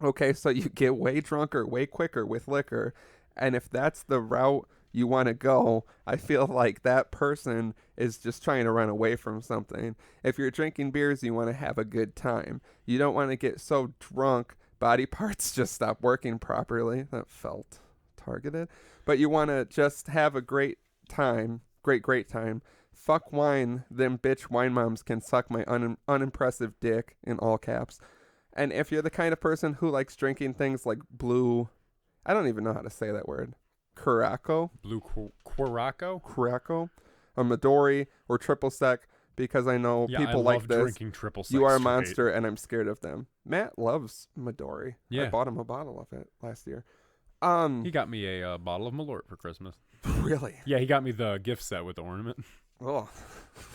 Okay, so you get way drunker, way quicker with liquor, and if that's the route you want to go, I feel like that person is just trying to run away from something. If you're drinking beers, you want to have a good time. You don't want to get so drunk body parts just stop working properly. That felt targeted. But you want to just have a great time. Great time. Fuck wine. Them bitch wine moms can suck my unimpressive dick, in all caps. And if you're the kind of person who likes drinking things like blue, I don't even know how to say that word. Curaco? Blue Curaco? Curaco? A Midori or triple sec. Because I know people like this. Drinking triple you are a straight. monster, and I'm scared of them. Matt loves Midori. Yeah. I bought him a bottle of it last year. He got me a bottle of Malort for Christmas. Really? Yeah, he got me the gift set with the ornament. Oh,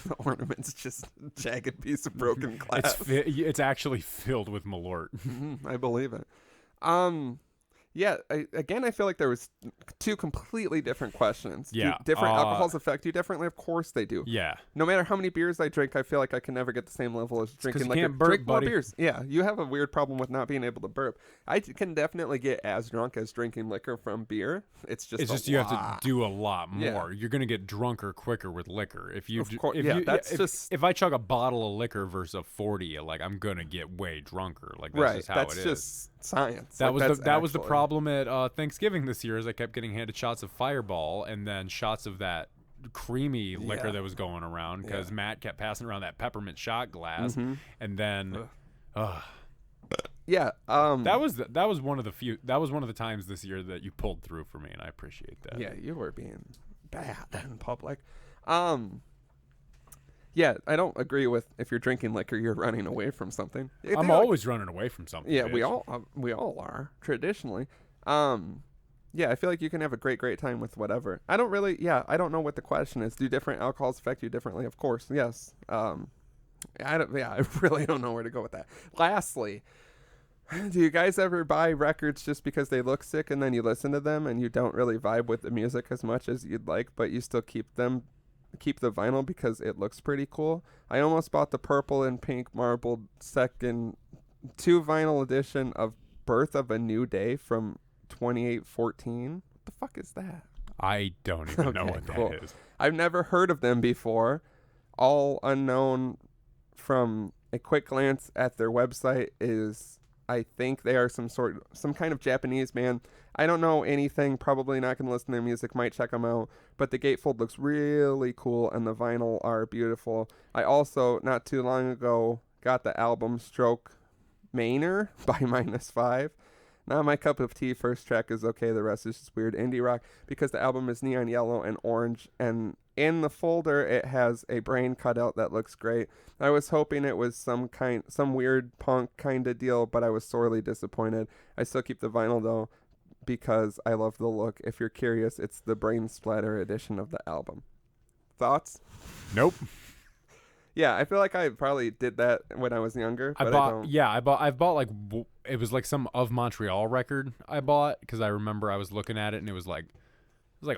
the ornament's just a jagged piece of broken glass. It's actually filled with Malort. I believe it. Yeah, I feel like there was 2 completely different questions. Yeah. Do different alcohols affect you differently? Of course they do. Yeah. No matter how many beers I drink, I feel like I can never get the same level as drinking liquor. You can't burp, drink more buddy. beers. Yeah, you have a weird problem with not being able to burp. I can definitely get as drunk as drinking liquor from beer. It's just you have to do a lot more. Yeah. You're gonna get drunker quicker with liquor. If I chug a bottle of liquor versus a 40, like I'm gonna get way drunker. Like that's right, just how that's it is. just science. That like, was the problem at Thanksgiving this year, is I kept getting handed shots of Fireball and then shots of that creamy liquor that was going around because Matt kept passing around that peppermint shot glass, and then that was one of the times this year that you pulled through for me, and I appreciate that. Yeah, you were being bad in public. Yeah, I don't agree with if you're drinking liquor, you're running away from something. I'm always running away from something. Yeah, bitch. we all are traditionally. Yeah, I feel like you can have a great time with whatever. I don't know what the question is. Do different alcohols affect you differently? Of course, yes. I really don't know where to go with that. Lastly, do you guys ever buy records just because they look sick and then you listen to them and you don't really vibe with the music as much as you'd like, but you still keep the vinyl because it looks pretty cool? I almost bought the purple and pink marbled second 2 vinyl edition of Birth of a New Day from 2814. What the fuck is that? I don't even know what cool. that is. I've never heard of them before. All unknown from a quick glance at their website is I think they are some kind of Japanese band. I don't know anything, probably not going to listen to their music, might check them out, but the gatefold looks really cool and the vinyl are beautiful. I also, not too long ago, got the album Stroke Manor by -5. Not my cup of tea. First track is okay. The rest is just weird indie rock because the album is neon yellow and orange. And in the folder, it has a brain cutout that looks great. I was hoping it was some weird punk kind of deal, but I was sorely disappointed. I still keep the vinyl though because I love the look. If you're curious, it's the brain splatter edition of the album. Thoughts? Nope. Yeah, I feel like I probably did that when I was younger. I've bought like, it was like some Of Montreal record I bought because I remember I was looking at it and it was like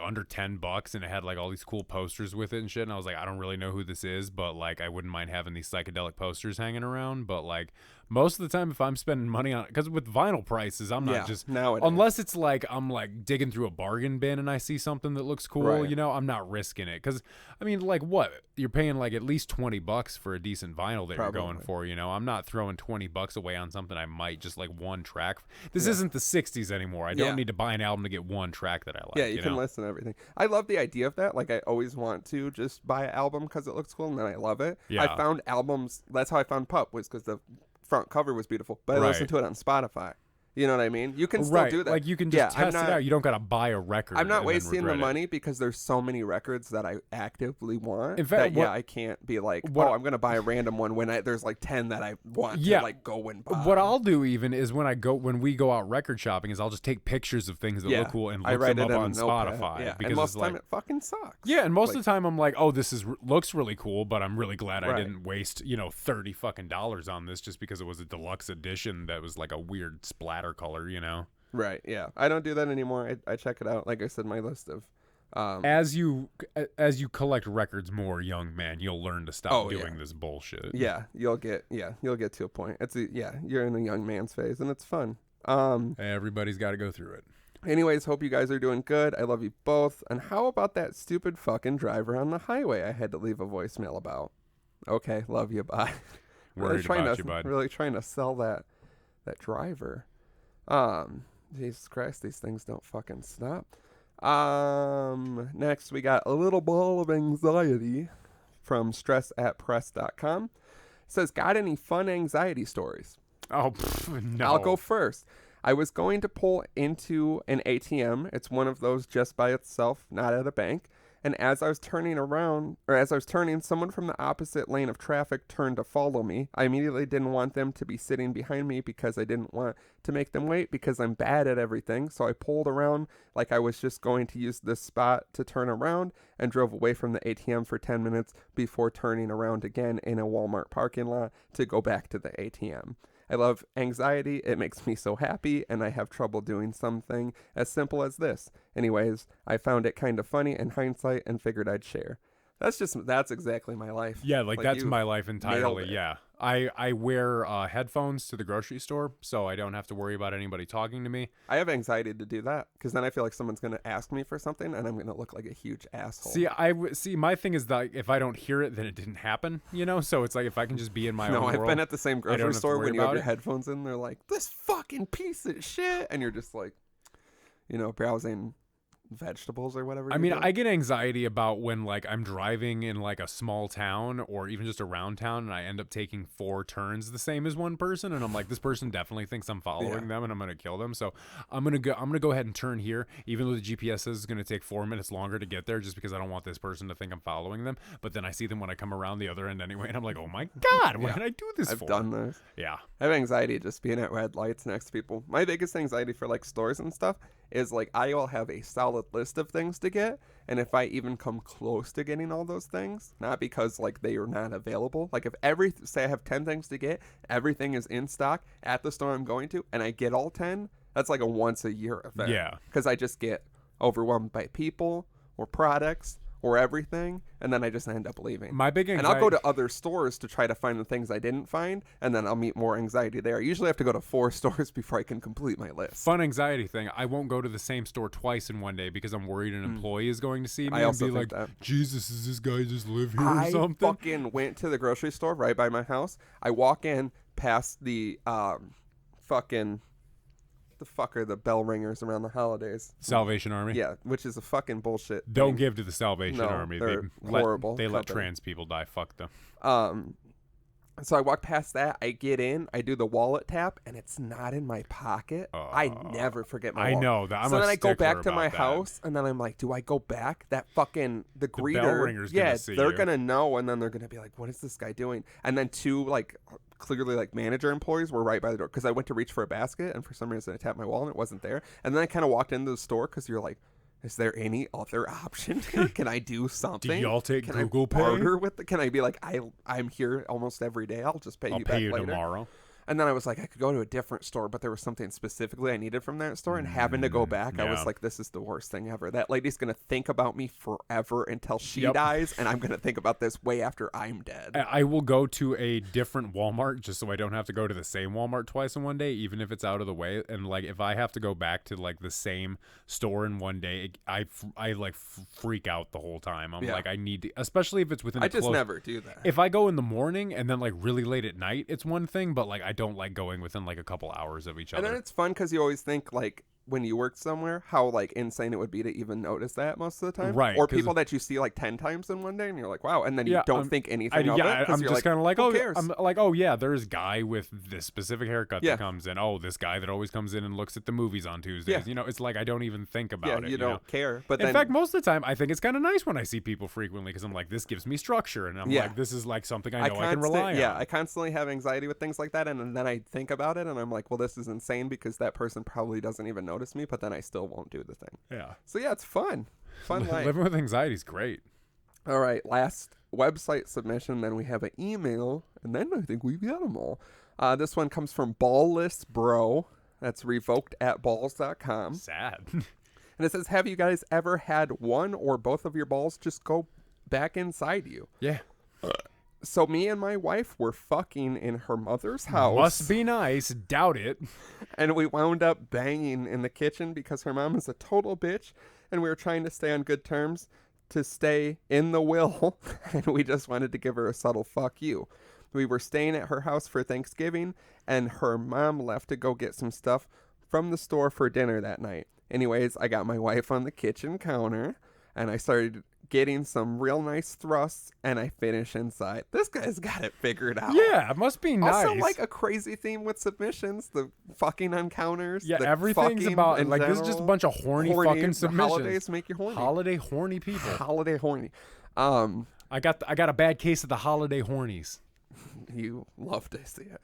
under $10 and it had like all these cool posters with it and shit. And I was like, I don't really know who this is, but like I wouldn't mind having these psychedelic posters hanging around. But like most of the time, if I'm spending money on it, because with vinyl prices, I'm not just unless it's like I'm like digging through a bargain bin and I see something that looks cool, Right. you know, I'm not risking it. Because I mean, like what you're paying like at least $20 for a decent vinyl that Probably. you're going for, you know. I'm not throwing $20 away on something I might just like one track. This isn't the '60s anymore. I don't need to buy an album to get one track that I like. Yeah, you can know? listen to everything. I love the idea of that. Like, I always want to just buy an album because it looks cool, and then I love it. Yeah. I found albums. That's how I found Pup, was because the front cover was beautiful. But I Right. listened to it on Spotify. You know what I mean? You can still do that. Like you can just test it out. You don't gotta buy a record. I'm not and then wasting the regret it. money because there's so many records that I actively want. In fact, I can't be like, I'm gonna buy a random one when there's like 10 that I want to like go and buy. What I'll do even is when we go out record shopping is I'll just take pictures of things that look cool and look them up on Spotify. Yeah, because and most it's of the time like, it fucking sucks. yeah, and most of the time I'm like, oh, this looks really cool, but I'm really glad I Right. didn't waste $30 fucking dollars on this just because it was a deluxe edition that was like a weird splatter color, you know. Right, yeah. I don't do that anymore. I check it out. Like I said, my list of... As you collect records more, young man, you'll learn to stop doing this bullshit. Yeah, you'll get to a point. You're in a young man's phase, and it's fun. Everybody's got to go through it. Anyways, hope you guys are doing good. I love you both. And how about that stupid fucking driver on the highway I had to leave a voicemail about? Okay, love you, bye. Worried about you, bud. Really trying to sell that driver. Jesus Christ, these things don't fucking stop. Next we got a little ball of anxiety from stress@press.com. It says, got any fun anxiety stories? Oh, no. I'll go first. I was going to pull into an ATM. It's one of those just by itself, not at a bank. And as I was turning, someone from the opposite lane of traffic turned to follow me. I immediately didn't want them to be sitting behind me because I didn't want to make them wait because I'm bad at everything. So I pulled around like I was just going to use this spot to turn around and drove away from the ATM for 10 minutes before turning around again in a Walmart parking lot to go back to the ATM. I love anxiety. It makes me so happy, and I have trouble doing something as simple as this. Anyways, I found it kind of funny in hindsight and figured I'd share. That's exactly my life. Yeah, like that's my life entirely. it. Yeah. I wear headphones to the grocery store, so I don't have to worry about anybody talking to me. I have anxiety to do that because then I feel like someone's going to ask me for something and I'm going to look like a huge asshole. See, my thing is that if I don't hear it, then it didn't happen, you know? So it's like if I can just be in my own world. No, I've been at the same grocery store when you have your it. headphones in, they're like, this fucking piece of shit. And you're just like, browsing vegetables or whatever. I mean, I get anxiety about when like I'm driving in like a small town or even just around town and I end up taking 4 turns the same as one person and I'm like, this person definitely thinks I'm following them and I'm gonna kill them. So I'm gonna go ahead and turn here, even though the GPS says it's gonna take 4 minutes longer to get there, just because I don't want this person to think I'm following them. But then I see them when I come around the other end anyway, and I'm like, oh my god, what did I do this for? I've done this. Yeah. I have anxiety just being at red lights next to people. My biggest anxiety for like stores and stuff is like I will have a solid list of things to get, and if I even come close to getting all those things, not because like they are not available, like if say I have 10 things to get, everything is in stock at the store I'm going to, and I get all 10, that's like a once a year event. Yeah. Because I just get overwhelmed by people or products or everything, and then I just end up leaving. My big anxiety... And I'll go to other stores to try to find the things I didn't find, and then I'll meet more anxiety there. I usually have to go to 4 stores before I can complete my list. Fun anxiety thing. I won't go to the same store twice in one day because I'm worried an employee is going to see me I also and be think like, that. Jesus, does this guy just live here or something? I fucking went to the grocery store right by my house. I walk in past the the fuck are the bell ringers around the holidays? Salvation Army? Yeah, which is a fucking bullshit Don't thing. give to the Salvation Army. They're horrible. They let company. trans people die. Fuck them. So I walk past that, I get in, I do the wallet tap, and it's not in my pocket. I never forget my wallet. I know that. So then I go back to about my that. house, and then I'm like, do I go back? That fucking, the bell greeter, ringer's gonna see they're you. going to know, and then they're going to be like, what is this guy doing? And then two, like, clearly, like, manager employees were right by the door, because I went to reach for a basket, and for some reason I tapped my wallet, and it wasn't there. And then I kind of walked into the store, because you're like, is there any other option here? Can I do something? Do y'all take Can Google I Pay? barter with Can I be like, I'm here almost every day. I'll just pay I'll you pay back you later. tomorrow. And then I was like, I could go to a different store, but there was something specifically I needed from that store. And having to go back, I was yeah. like, this is the worst thing ever. That lady's going to think about me forever until she Yep. dies. And I'm going to think about this way after I'm dead. I will go to a different Walmart just so I don't have to go to the same Walmart twice in one day, even if it's out of the way. And like, if I have to go back to like the same store in one day, I freak out the whole time. I'm Yeah. like, I need to, especially if it's within I a just close. never do that. If I go in the morning and then like really late at night, it's one thing, but like I don't like going within like a couple hours of each And other. then it's fun because you always think, like, when you work somewhere, how, like, insane it would be to even notice that most of the time. Right, Or 'cause- people that you see, like, 10 times in one day, and you're like, wow. And then you Yeah, don't think anything of it. I'm 'cause you're just kind of like, who oh, cares? I'm like, oh yeah, there's a guy with this specific haircut Yeah. that comes in. Oh, this guy that always comes in and looks at the movies on Tuesdays. Yeah. You know, it's like I don't even think about yeah, it. you don't care. But In then, fact, most of the time, I think it's kind of nice when I see people frequently because I'm like, this gives me structure, and I'm Yeah. like, this is like something I know I can rely on. Yeah, I constantly have anxiety with things like that, and then I think about it, and I'm like, well, this is insane because that person probably doesn't even notice me, but then I still won't do the thing. Yeah. So yeah, it's fun. Fun life. Living with anxiety is great. All right, last website submission, then we have an email, and then I think we've got them all. This one comes from Ballless Bro. That's revoked at balls.com. Sad. And it says, have you guys ever had one or both of your balls just go back inside you? Yeah. So me and my wife were fucking in her mother's house. Must be nice. Doubt it. And we wound up banging in the kitchen because her mom is a total bitch, and we were trying to stay on good terms to stay in the will, and we just wanted to give her a subtle fuck you. We were staying at her house for Thanksgiving, and her mom left to go get some stuff from the store for dinner that night. Anyways, I got my wife on the kitchen counter, and I started getting some real nice thrusts, and I finish inside. This guy's got it figured out. Yeah, it must be nice. Also, like, a crazy theme with submissions, the fucking encounters. Yeah, the everything's fucking about in like this is just a general. bunch of horny fucking submissions. Holidays make you horny. Holiday horny people. Holiday horny. I got a bad case of the holiday hornies. You love to see it.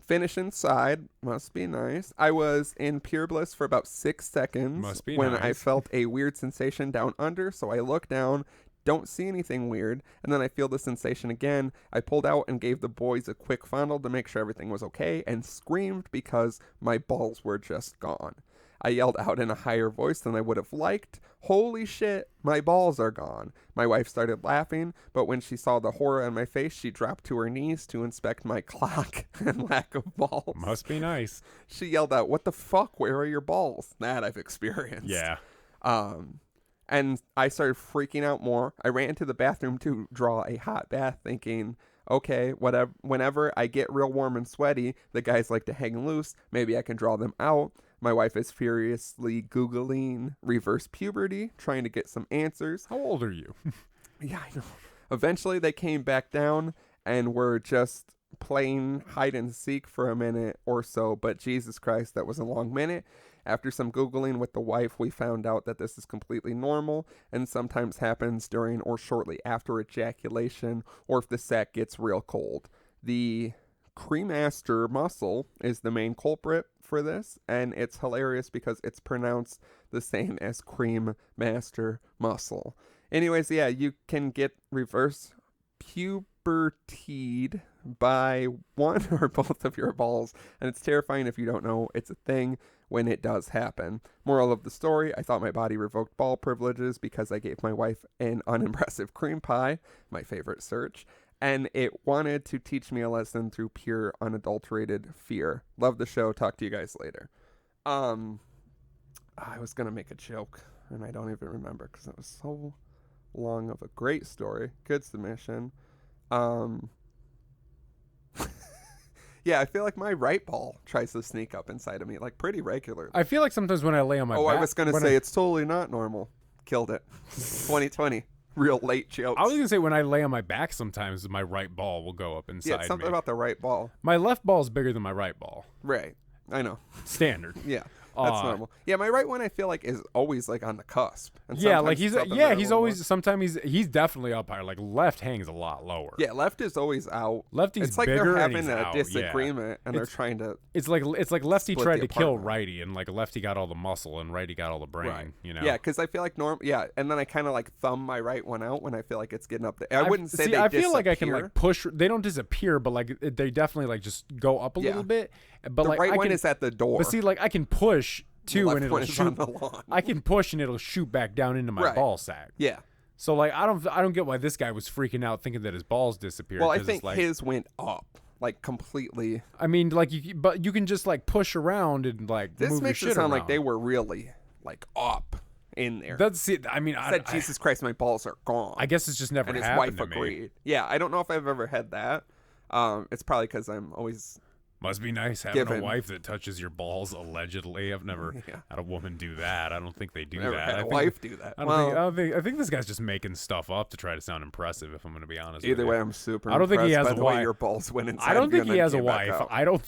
Finish inside. Must be nice. I was in pure bliss for about 6 seconds Must be when I nice. felt a weird sensation down under. So I look down, don't see anything weird, and then I feel the sensation again. I pulled out and gave the boys a quick fondle to make sure everything was okay, and screamed because my balls were just gone. I yelled out in a higher voice than I would have liked. Holy shit, my balls are gone. My wife started laughing, but when she saw the horror on my face, she dropped to her knees to inspect my clock and lack of balls. Must be nice. She yelled out, "What the fuck? Where are your balls?" That I've experienced. Yeah. And I started freaking out more. I ran to the bathroom to draw a hot bath, thinking, okay, whatever. Whenever I get real warm and sweaty, the guys like to hang loose. Maybe I can draw them out. My wife is furiously Googling reverse puberty, trying to get some answers. How old are you? Yeah, I know. Eventually, they came back down and were just playing hide and seek for a minute or so. But Jesus Christ, that was a long minute. After some Googling with the wife, we found out that this is completely normal and sometimes happens during or shortly after ejaculation or if the sac gets real cold. The cremaster muscle is the main culprit for this, and it's hilarious because it's pronounced the same as cream master muscle. Anyways, yeah, you can get reverse pubertied by one or both of your balls, and it's terrifying if you don't know it's a thing when it does happen. Moral of the story, I thought my body revoked ball privileges because I gave my wife an unimpressive cream pie, my favorite search, and it wanted to teach me a lesson through pure, unadulterated fear. Love the show. Talk to you guys later. I was going to make a joke, and I don't even remember because it was so long of a great story. Good submission. Yeah, I feel like my right ball tries to sneak up inside of me, like, pretty regularly. I feel like sometimes when I lay on my back. I was going to say it's totally not normal. Killed it. 2020. real late jokes. I was gonna say when I lay on my back, sometimes my right ball will go up inside yeah, it's something me. about the right ball. My left ball is bigger than my right ball. Right. I know. Standard. Yeah. That's normal. Yeah, my right one I feel like is always like on the cusp. And Yeah, like sometimes he's it's up in there a he's little always more. sometimes he's definitely up higher. Like left hangs a lot lower. Yeah, left is always out. Lefty's it's like bigger they're and having he's a out, yeah. disagreement and they're It's- trying to. It's like lefty Split tried the to kill apartment. righty, and like lefty got all the muscle and righty got all the brain. Right. You know. Yeah, because I feel like Yeah, and then I kind of like thumb my right one out when I feel like it's getting up there. I wouldn't say see, they I feel like I can disappear. like push. They don't disappear, but like they definitely like just go up a Yeah. little bit. But The like right I one can, is at the door. But see, like I can push the too, left and it'll one is on shoot. the lawn. I can push and it'll shoot back down into my Right. ball sack. Yeah. So like I don't get why this guy was freaking out thinking that his balls disappeared. Well, I 'cause think it's like, his went up like completely. I mean, like but you can just like push around and like This move makes your it shit sound around. like they were really like up in there. That's it. I mean, Said, Jesus Christ, my balls are gone. I guess it's just never and his happened wife to me. agreed. Yeah, I don't know if I've ever had that. It's probably because I'm always. Must be nice having Given. a wife that touches your balls allegedly. I've never Yeah. had a woman do that. I don't think they do Never that. had I a think- wife do that. I think this guy's just making stuff up to try to sound impressive. If I'm going to be honest. Either with way, you. I'm super. I don't think he impressed has by a the way wife. your balls went inside. I don't of you think and he then has a came back wife. out. I don't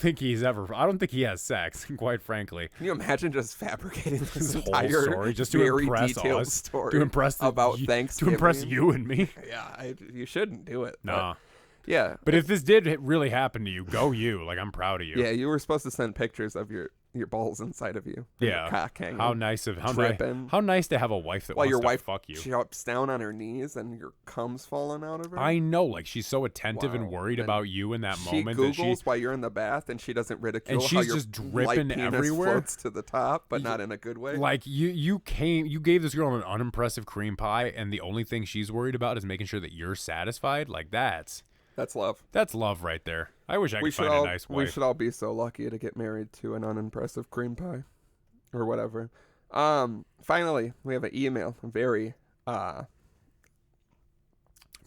think he has sex. Quite frankly, Can you imagine just fabricating this this whole entire story just to very impress detailed us, story to impress about to Thanksgiving? impress you and me. Yeah, you shouldn't do it. but Nah. yeah, But if this did really happen to you, go you. Like I'm proud of you. yeah, you were supposed to send pictures of your balls inside of you. and Yeah. your cock hanging. How nice of Tripping. how nice to have a wife that While wants your to wife fuck you. jumps down on her knees and your cum's falling out of her. I know, like she's so attentive and Wow. worried And about you in that she moment Googles that while you're in the bath, and she doesn't ridicule And how she's your just light dripping penis everywhere. floats to the top, but not in a good way. like you gave this girl an unimpressive cream pie, and the only thing she's worried about is making sure that you're satisfied. Like that's love. love right there. I wish I We could should find all a nice we wife. should all be so lucky to get married to an unimpressive cream pie, or whatever. Finally, we have an email. Very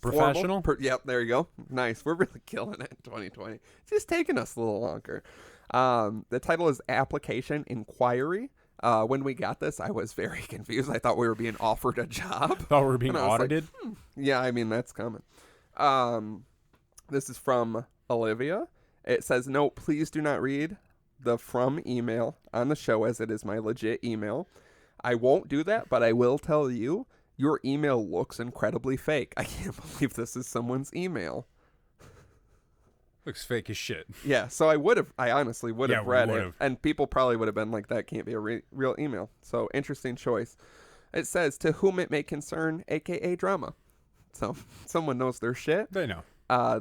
Professional. Yep, there you go. Nice. We're really killing it in 2020. It's just taking us a little longer. The title is Application Inquiry. When we got this, I was very confused. I thought we were being offered a job. Thought we were being And I was like, audited. Yeah, I mean, that's coming. This is from Olivia. It says, no, please do not read the from email on the show as it is my legit email. I won't do that, but I will tell you, your email looks incredibly fake. I can't believe this is someone's email. Looks fake as shit. Yeah, so I honestly would have Yeah, we read it, would've. and people probably would have been like, that can't be a real email. So, interesting choice. It says, to whom it may concern, aka drama. So, someone knows their shit. They know.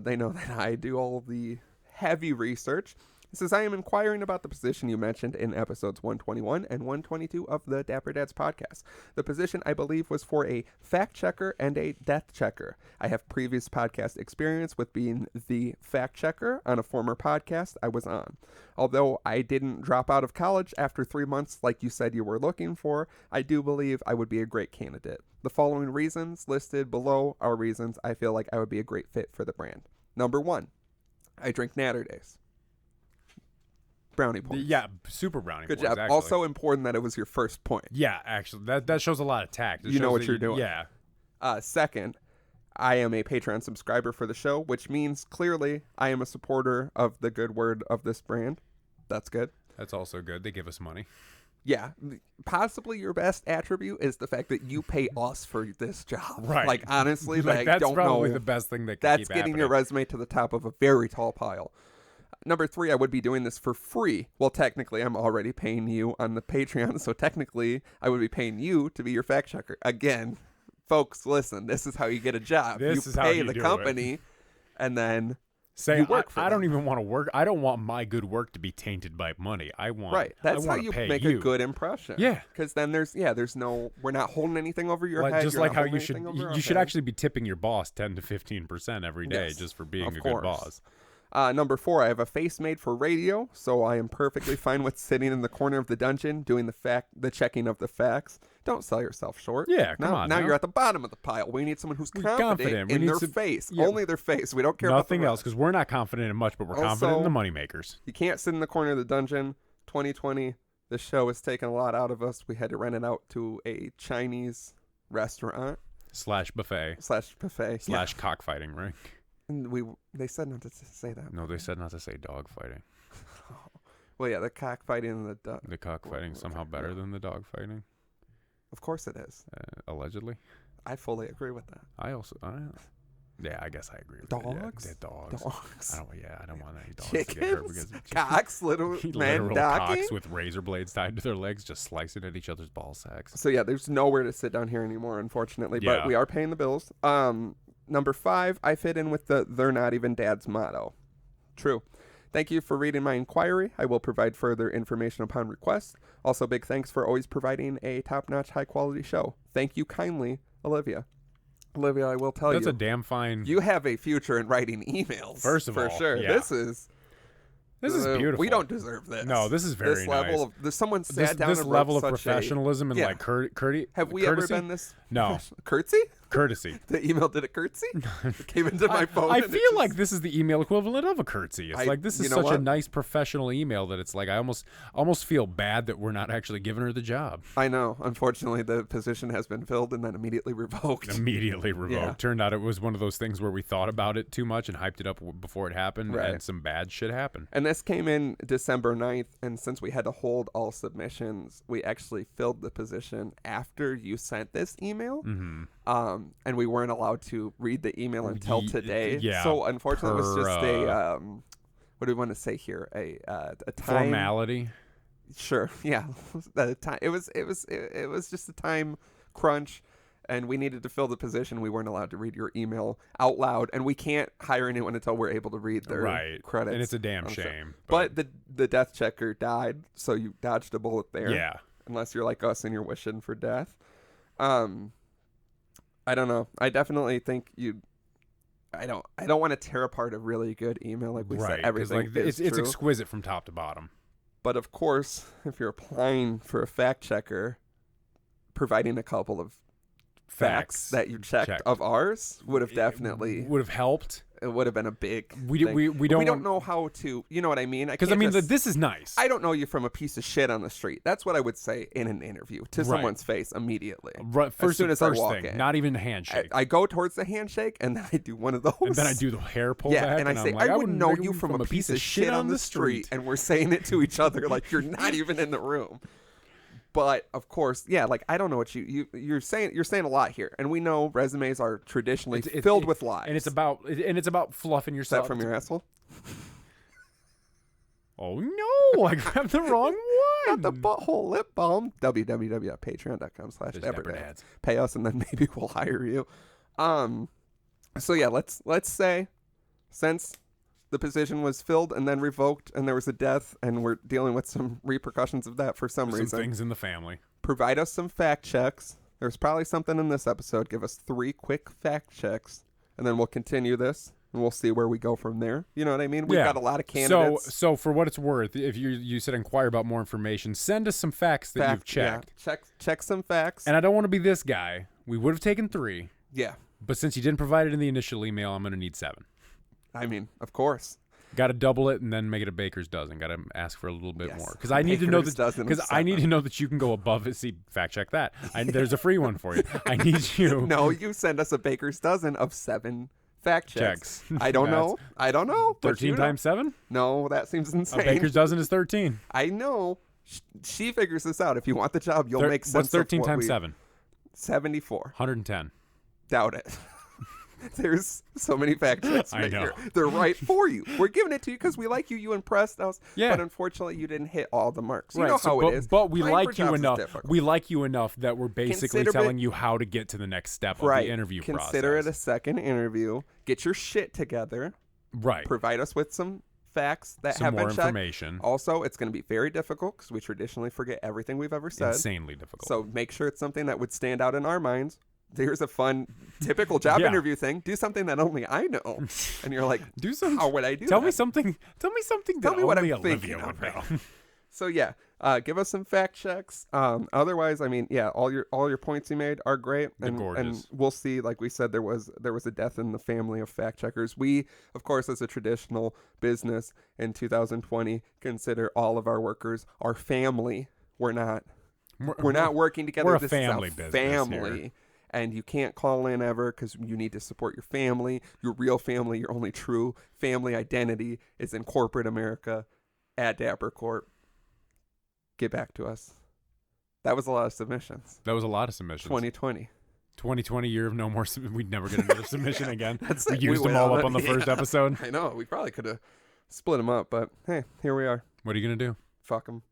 They know that I do all the heavy research. It says, I am inquiring about the position you mentioned in episodes 121 and 122 of the Dapper Dads podcast. The position, I believe, was for a fact checker and a death checker. I have previous podcast experience with being the fact checker on a former podcast I was on. Although I didn't drop out of college after 3 months like you said you were looking for, I do believe I would be a great candidate. The following reasons listed below are reasons I feel like I would be a great fit for the brand. Number 1, I drink Natter Days. Brownie points. Yeah, super brownie. Good points, job. actually. Also important that it was your first point. Yeah, actually, that shows a lot of tact. It You know shows what that you're doing. Yeah. Second, I am a Patreon subscriber for the show, which means clearly I am a supporter of the good word of this brand. That's good. That's also good. They give us money. Yeah, possibly your best attribute is the fact that you pay us for this job. Right. Like, honestly, Like, I that's don't probably know. the best thing that can That's keep getting happening. your resume to the top of a very tall pile. Number 3, I would be doing this for free. Well, technically, I'm already paying you on the Patreon, so technically, I would be paying you to be your fact checker. Again, folks, listen, this is how you get a job. This you is how pay you the do company, and then Say, you work for I don't them. even want to work. I don't want my good work to be tainted by money. I want right. That's I how want you to pay make you. a good impression. Yeah. Because then there's no, we're not holding anything over your Like, head. just You're like not how holding you should anything over our you should head. actually be tipping your boss 10 to 15% every day Yes, just for being of a course. good boss. Number 4, I have a face made for radio, so I am perfectly fine with sitting in the corner of the dungeon doing the checking of the facts. Don't sell yourself short. Yeah, come now, on Now now. you're at the bottom of the pile. We need someone who's confident We in need their some- face. yeah. Only their face. We don't care Nothing about the else rest. because we're not confident in much, but we're confident in Also- the moneymakers. You can't sit in the corner of the dungeon. 2020, the show has taken a lot out of us. We had to rent it out to a Chinese restaurant. / buffet / cockfighting ring. And they said not to say that. No, they said not to say dog fighting. Well, yeah, the cockfighting and the cockfighting somehow better than the dog fighting. Of course it is. Allegedly. I fully agree with that. Yeah, I guess I agree with dogs. that. Yeah, dogs. I don't want any dogs Chickens, to get hurt because cocks, little cocks with razor blades tied to their legs, just slicing at each other's ball sacks. So yeah, there's nowhere to sit down here anymore, unfortunately. Yeah. But we are paying the bills. Number 5, I fit in with the "They're not even dad's" motto. True. Thank you for reading my inquiry. I will provide further information upon request. Also, big thanks for always providing a top-notch, high-quality show. Thank you kindly, Olivia. Olivia, I will tell you. That's a damn fine. You have a future in writing emails. First of all, for sure. yeah. This is beautiful. We don't deserve this. No, this is very this level nice. Someone sat down this and level wrote of professionalism and like courtesy. Have we ever been this? No. Curtsy? Courtesy. The email did a curtsy? It came into my phone. I feel like this is the email equivalent of a curtsy. It's like this is such a nice professional email that it's like I almost feel bad that we're not actually giving her the job. I know. Unfortunately, the position has been filled and then immediately revoked. Yeah. Turned out it was one of those things where we thought about it too much and hyped it up before it happened, and some bad shit happened. And this came in December 9th, and since we had to hold all submissions, we actually filled the position after you sent this email. Mm-hmm. And we weren't allowed to read the email until today. Yeah, so unfortunately, it was just a what do we want to say here? A time formality. Sure. Yeah. The time. It was just a time crunch, and we needed to fill the position. We weren't allowed to read your email out loud, and we can't hire anyone until we're able to read their credits. And it's a damn shame. But the death checker died, so you dodged a bullet there. Yeah. Unless you're like us and you're wishing for death. I don't know. I definitely think I don't want to tear apart a really good email like we said. Everything it's exquisite from top to bottom. But of course, if you're applying for a fact checker, providing a couple of facts that you checked of ours would have definitely helped. It would have been a big we thing. don't know how to, you know what I mean? Because this is nice. I don't know you from a piece of shit on the street. That's what I would say in an interview to someone's face immediately. Right, as soon as I walk in. Not even a handshake. I go towards the handshake and then I do one of those. And then I do the hair pull back. And I say, I wouldn't know you from a piece of shit on the street. And we're saying it to each other like you're not even in the room. But of course, like I don't know what you're saying. You're saying a lot here, and we know resumes are traditionally filled with lies. And it's about fluffing yourself. Is that from your asshole? Oh no! I grabbed the wrong one. Not the butthole lip balm. www.patreon.com/dapperdad. Pay us, and then maybe we'll hire you. So yeah, let's say since the position was filled and then revoked, and there was a death, and we're dealing with some repercussions of that for some reason. Some things in the family. Provide us some fact checks. There's probably something in this episode. Give us 3 quick fact checks, and then we'll continue this, and we'll see where we go from there. You know what I mean? We've got a lot of candidates. So for what it's worth, if you said inquire about more information, send us some facts that you've checked. Yeah. Check some facts. And I don't want to be this guy. We would have taken 3. Yeah. But since you didn't provide it in the initial email, I'm going to need 7. I mean, of course. Got to double it and then make it a baker's dozen. Got to ask for a little bit more because I need to know that I need to know that you can go above it. See, fact check that. There's a free one for you. I need you. No, you send us a baker's dozen of 7 fact checks. I don't know. 13 times 7? No, that seems insane. A baker's dozen is 13. I know. She figures this out. If you want the job, you'll make sense. What's 13 times 7? 74. 110. Doubt it. There's so many fact checks right here. They're right for you. We're giving it to you because we like you. You impressed us. Yeah. But unfortunately, you didn't hit all the marks. You know how it is. But we like you enough. We like you enough that we're basically telling you how to get to the next step of the interview process. Consider it a second interview. Get your shit together. Right. Provide us with some facts that have been checked. Information. Also, it's going to be very difficult because we traditionally forget everything we've ever said. Insanely difficult. So make sure it's something that would stand out in our minds. Here's a fun, typical job interview thing. Do something that only I know. And you're like, how would I do Tell that? me something that what only I'm Olivia would know. So yeah, give us some fact checks. Otherwise, I mean, all your points you made are great. And, and we'll see, like we said, there was a death in the family of fact checkers. We, of course, as a traditional business in 2020, consider all of our workers our family. We're not working together. We're a family business family. Here. and you can't call in ever because you need to support your family, your real family, your only true family identity is in corporate America at Dapper Corp. Get back to us. That was a lot of submissions. 2020. 2020 year of no more. We'd never get another submission again. We We used them went all on up on the first episode. I know. We probably could have split them up, but hey, here we are. What are you going to do? Fuck them.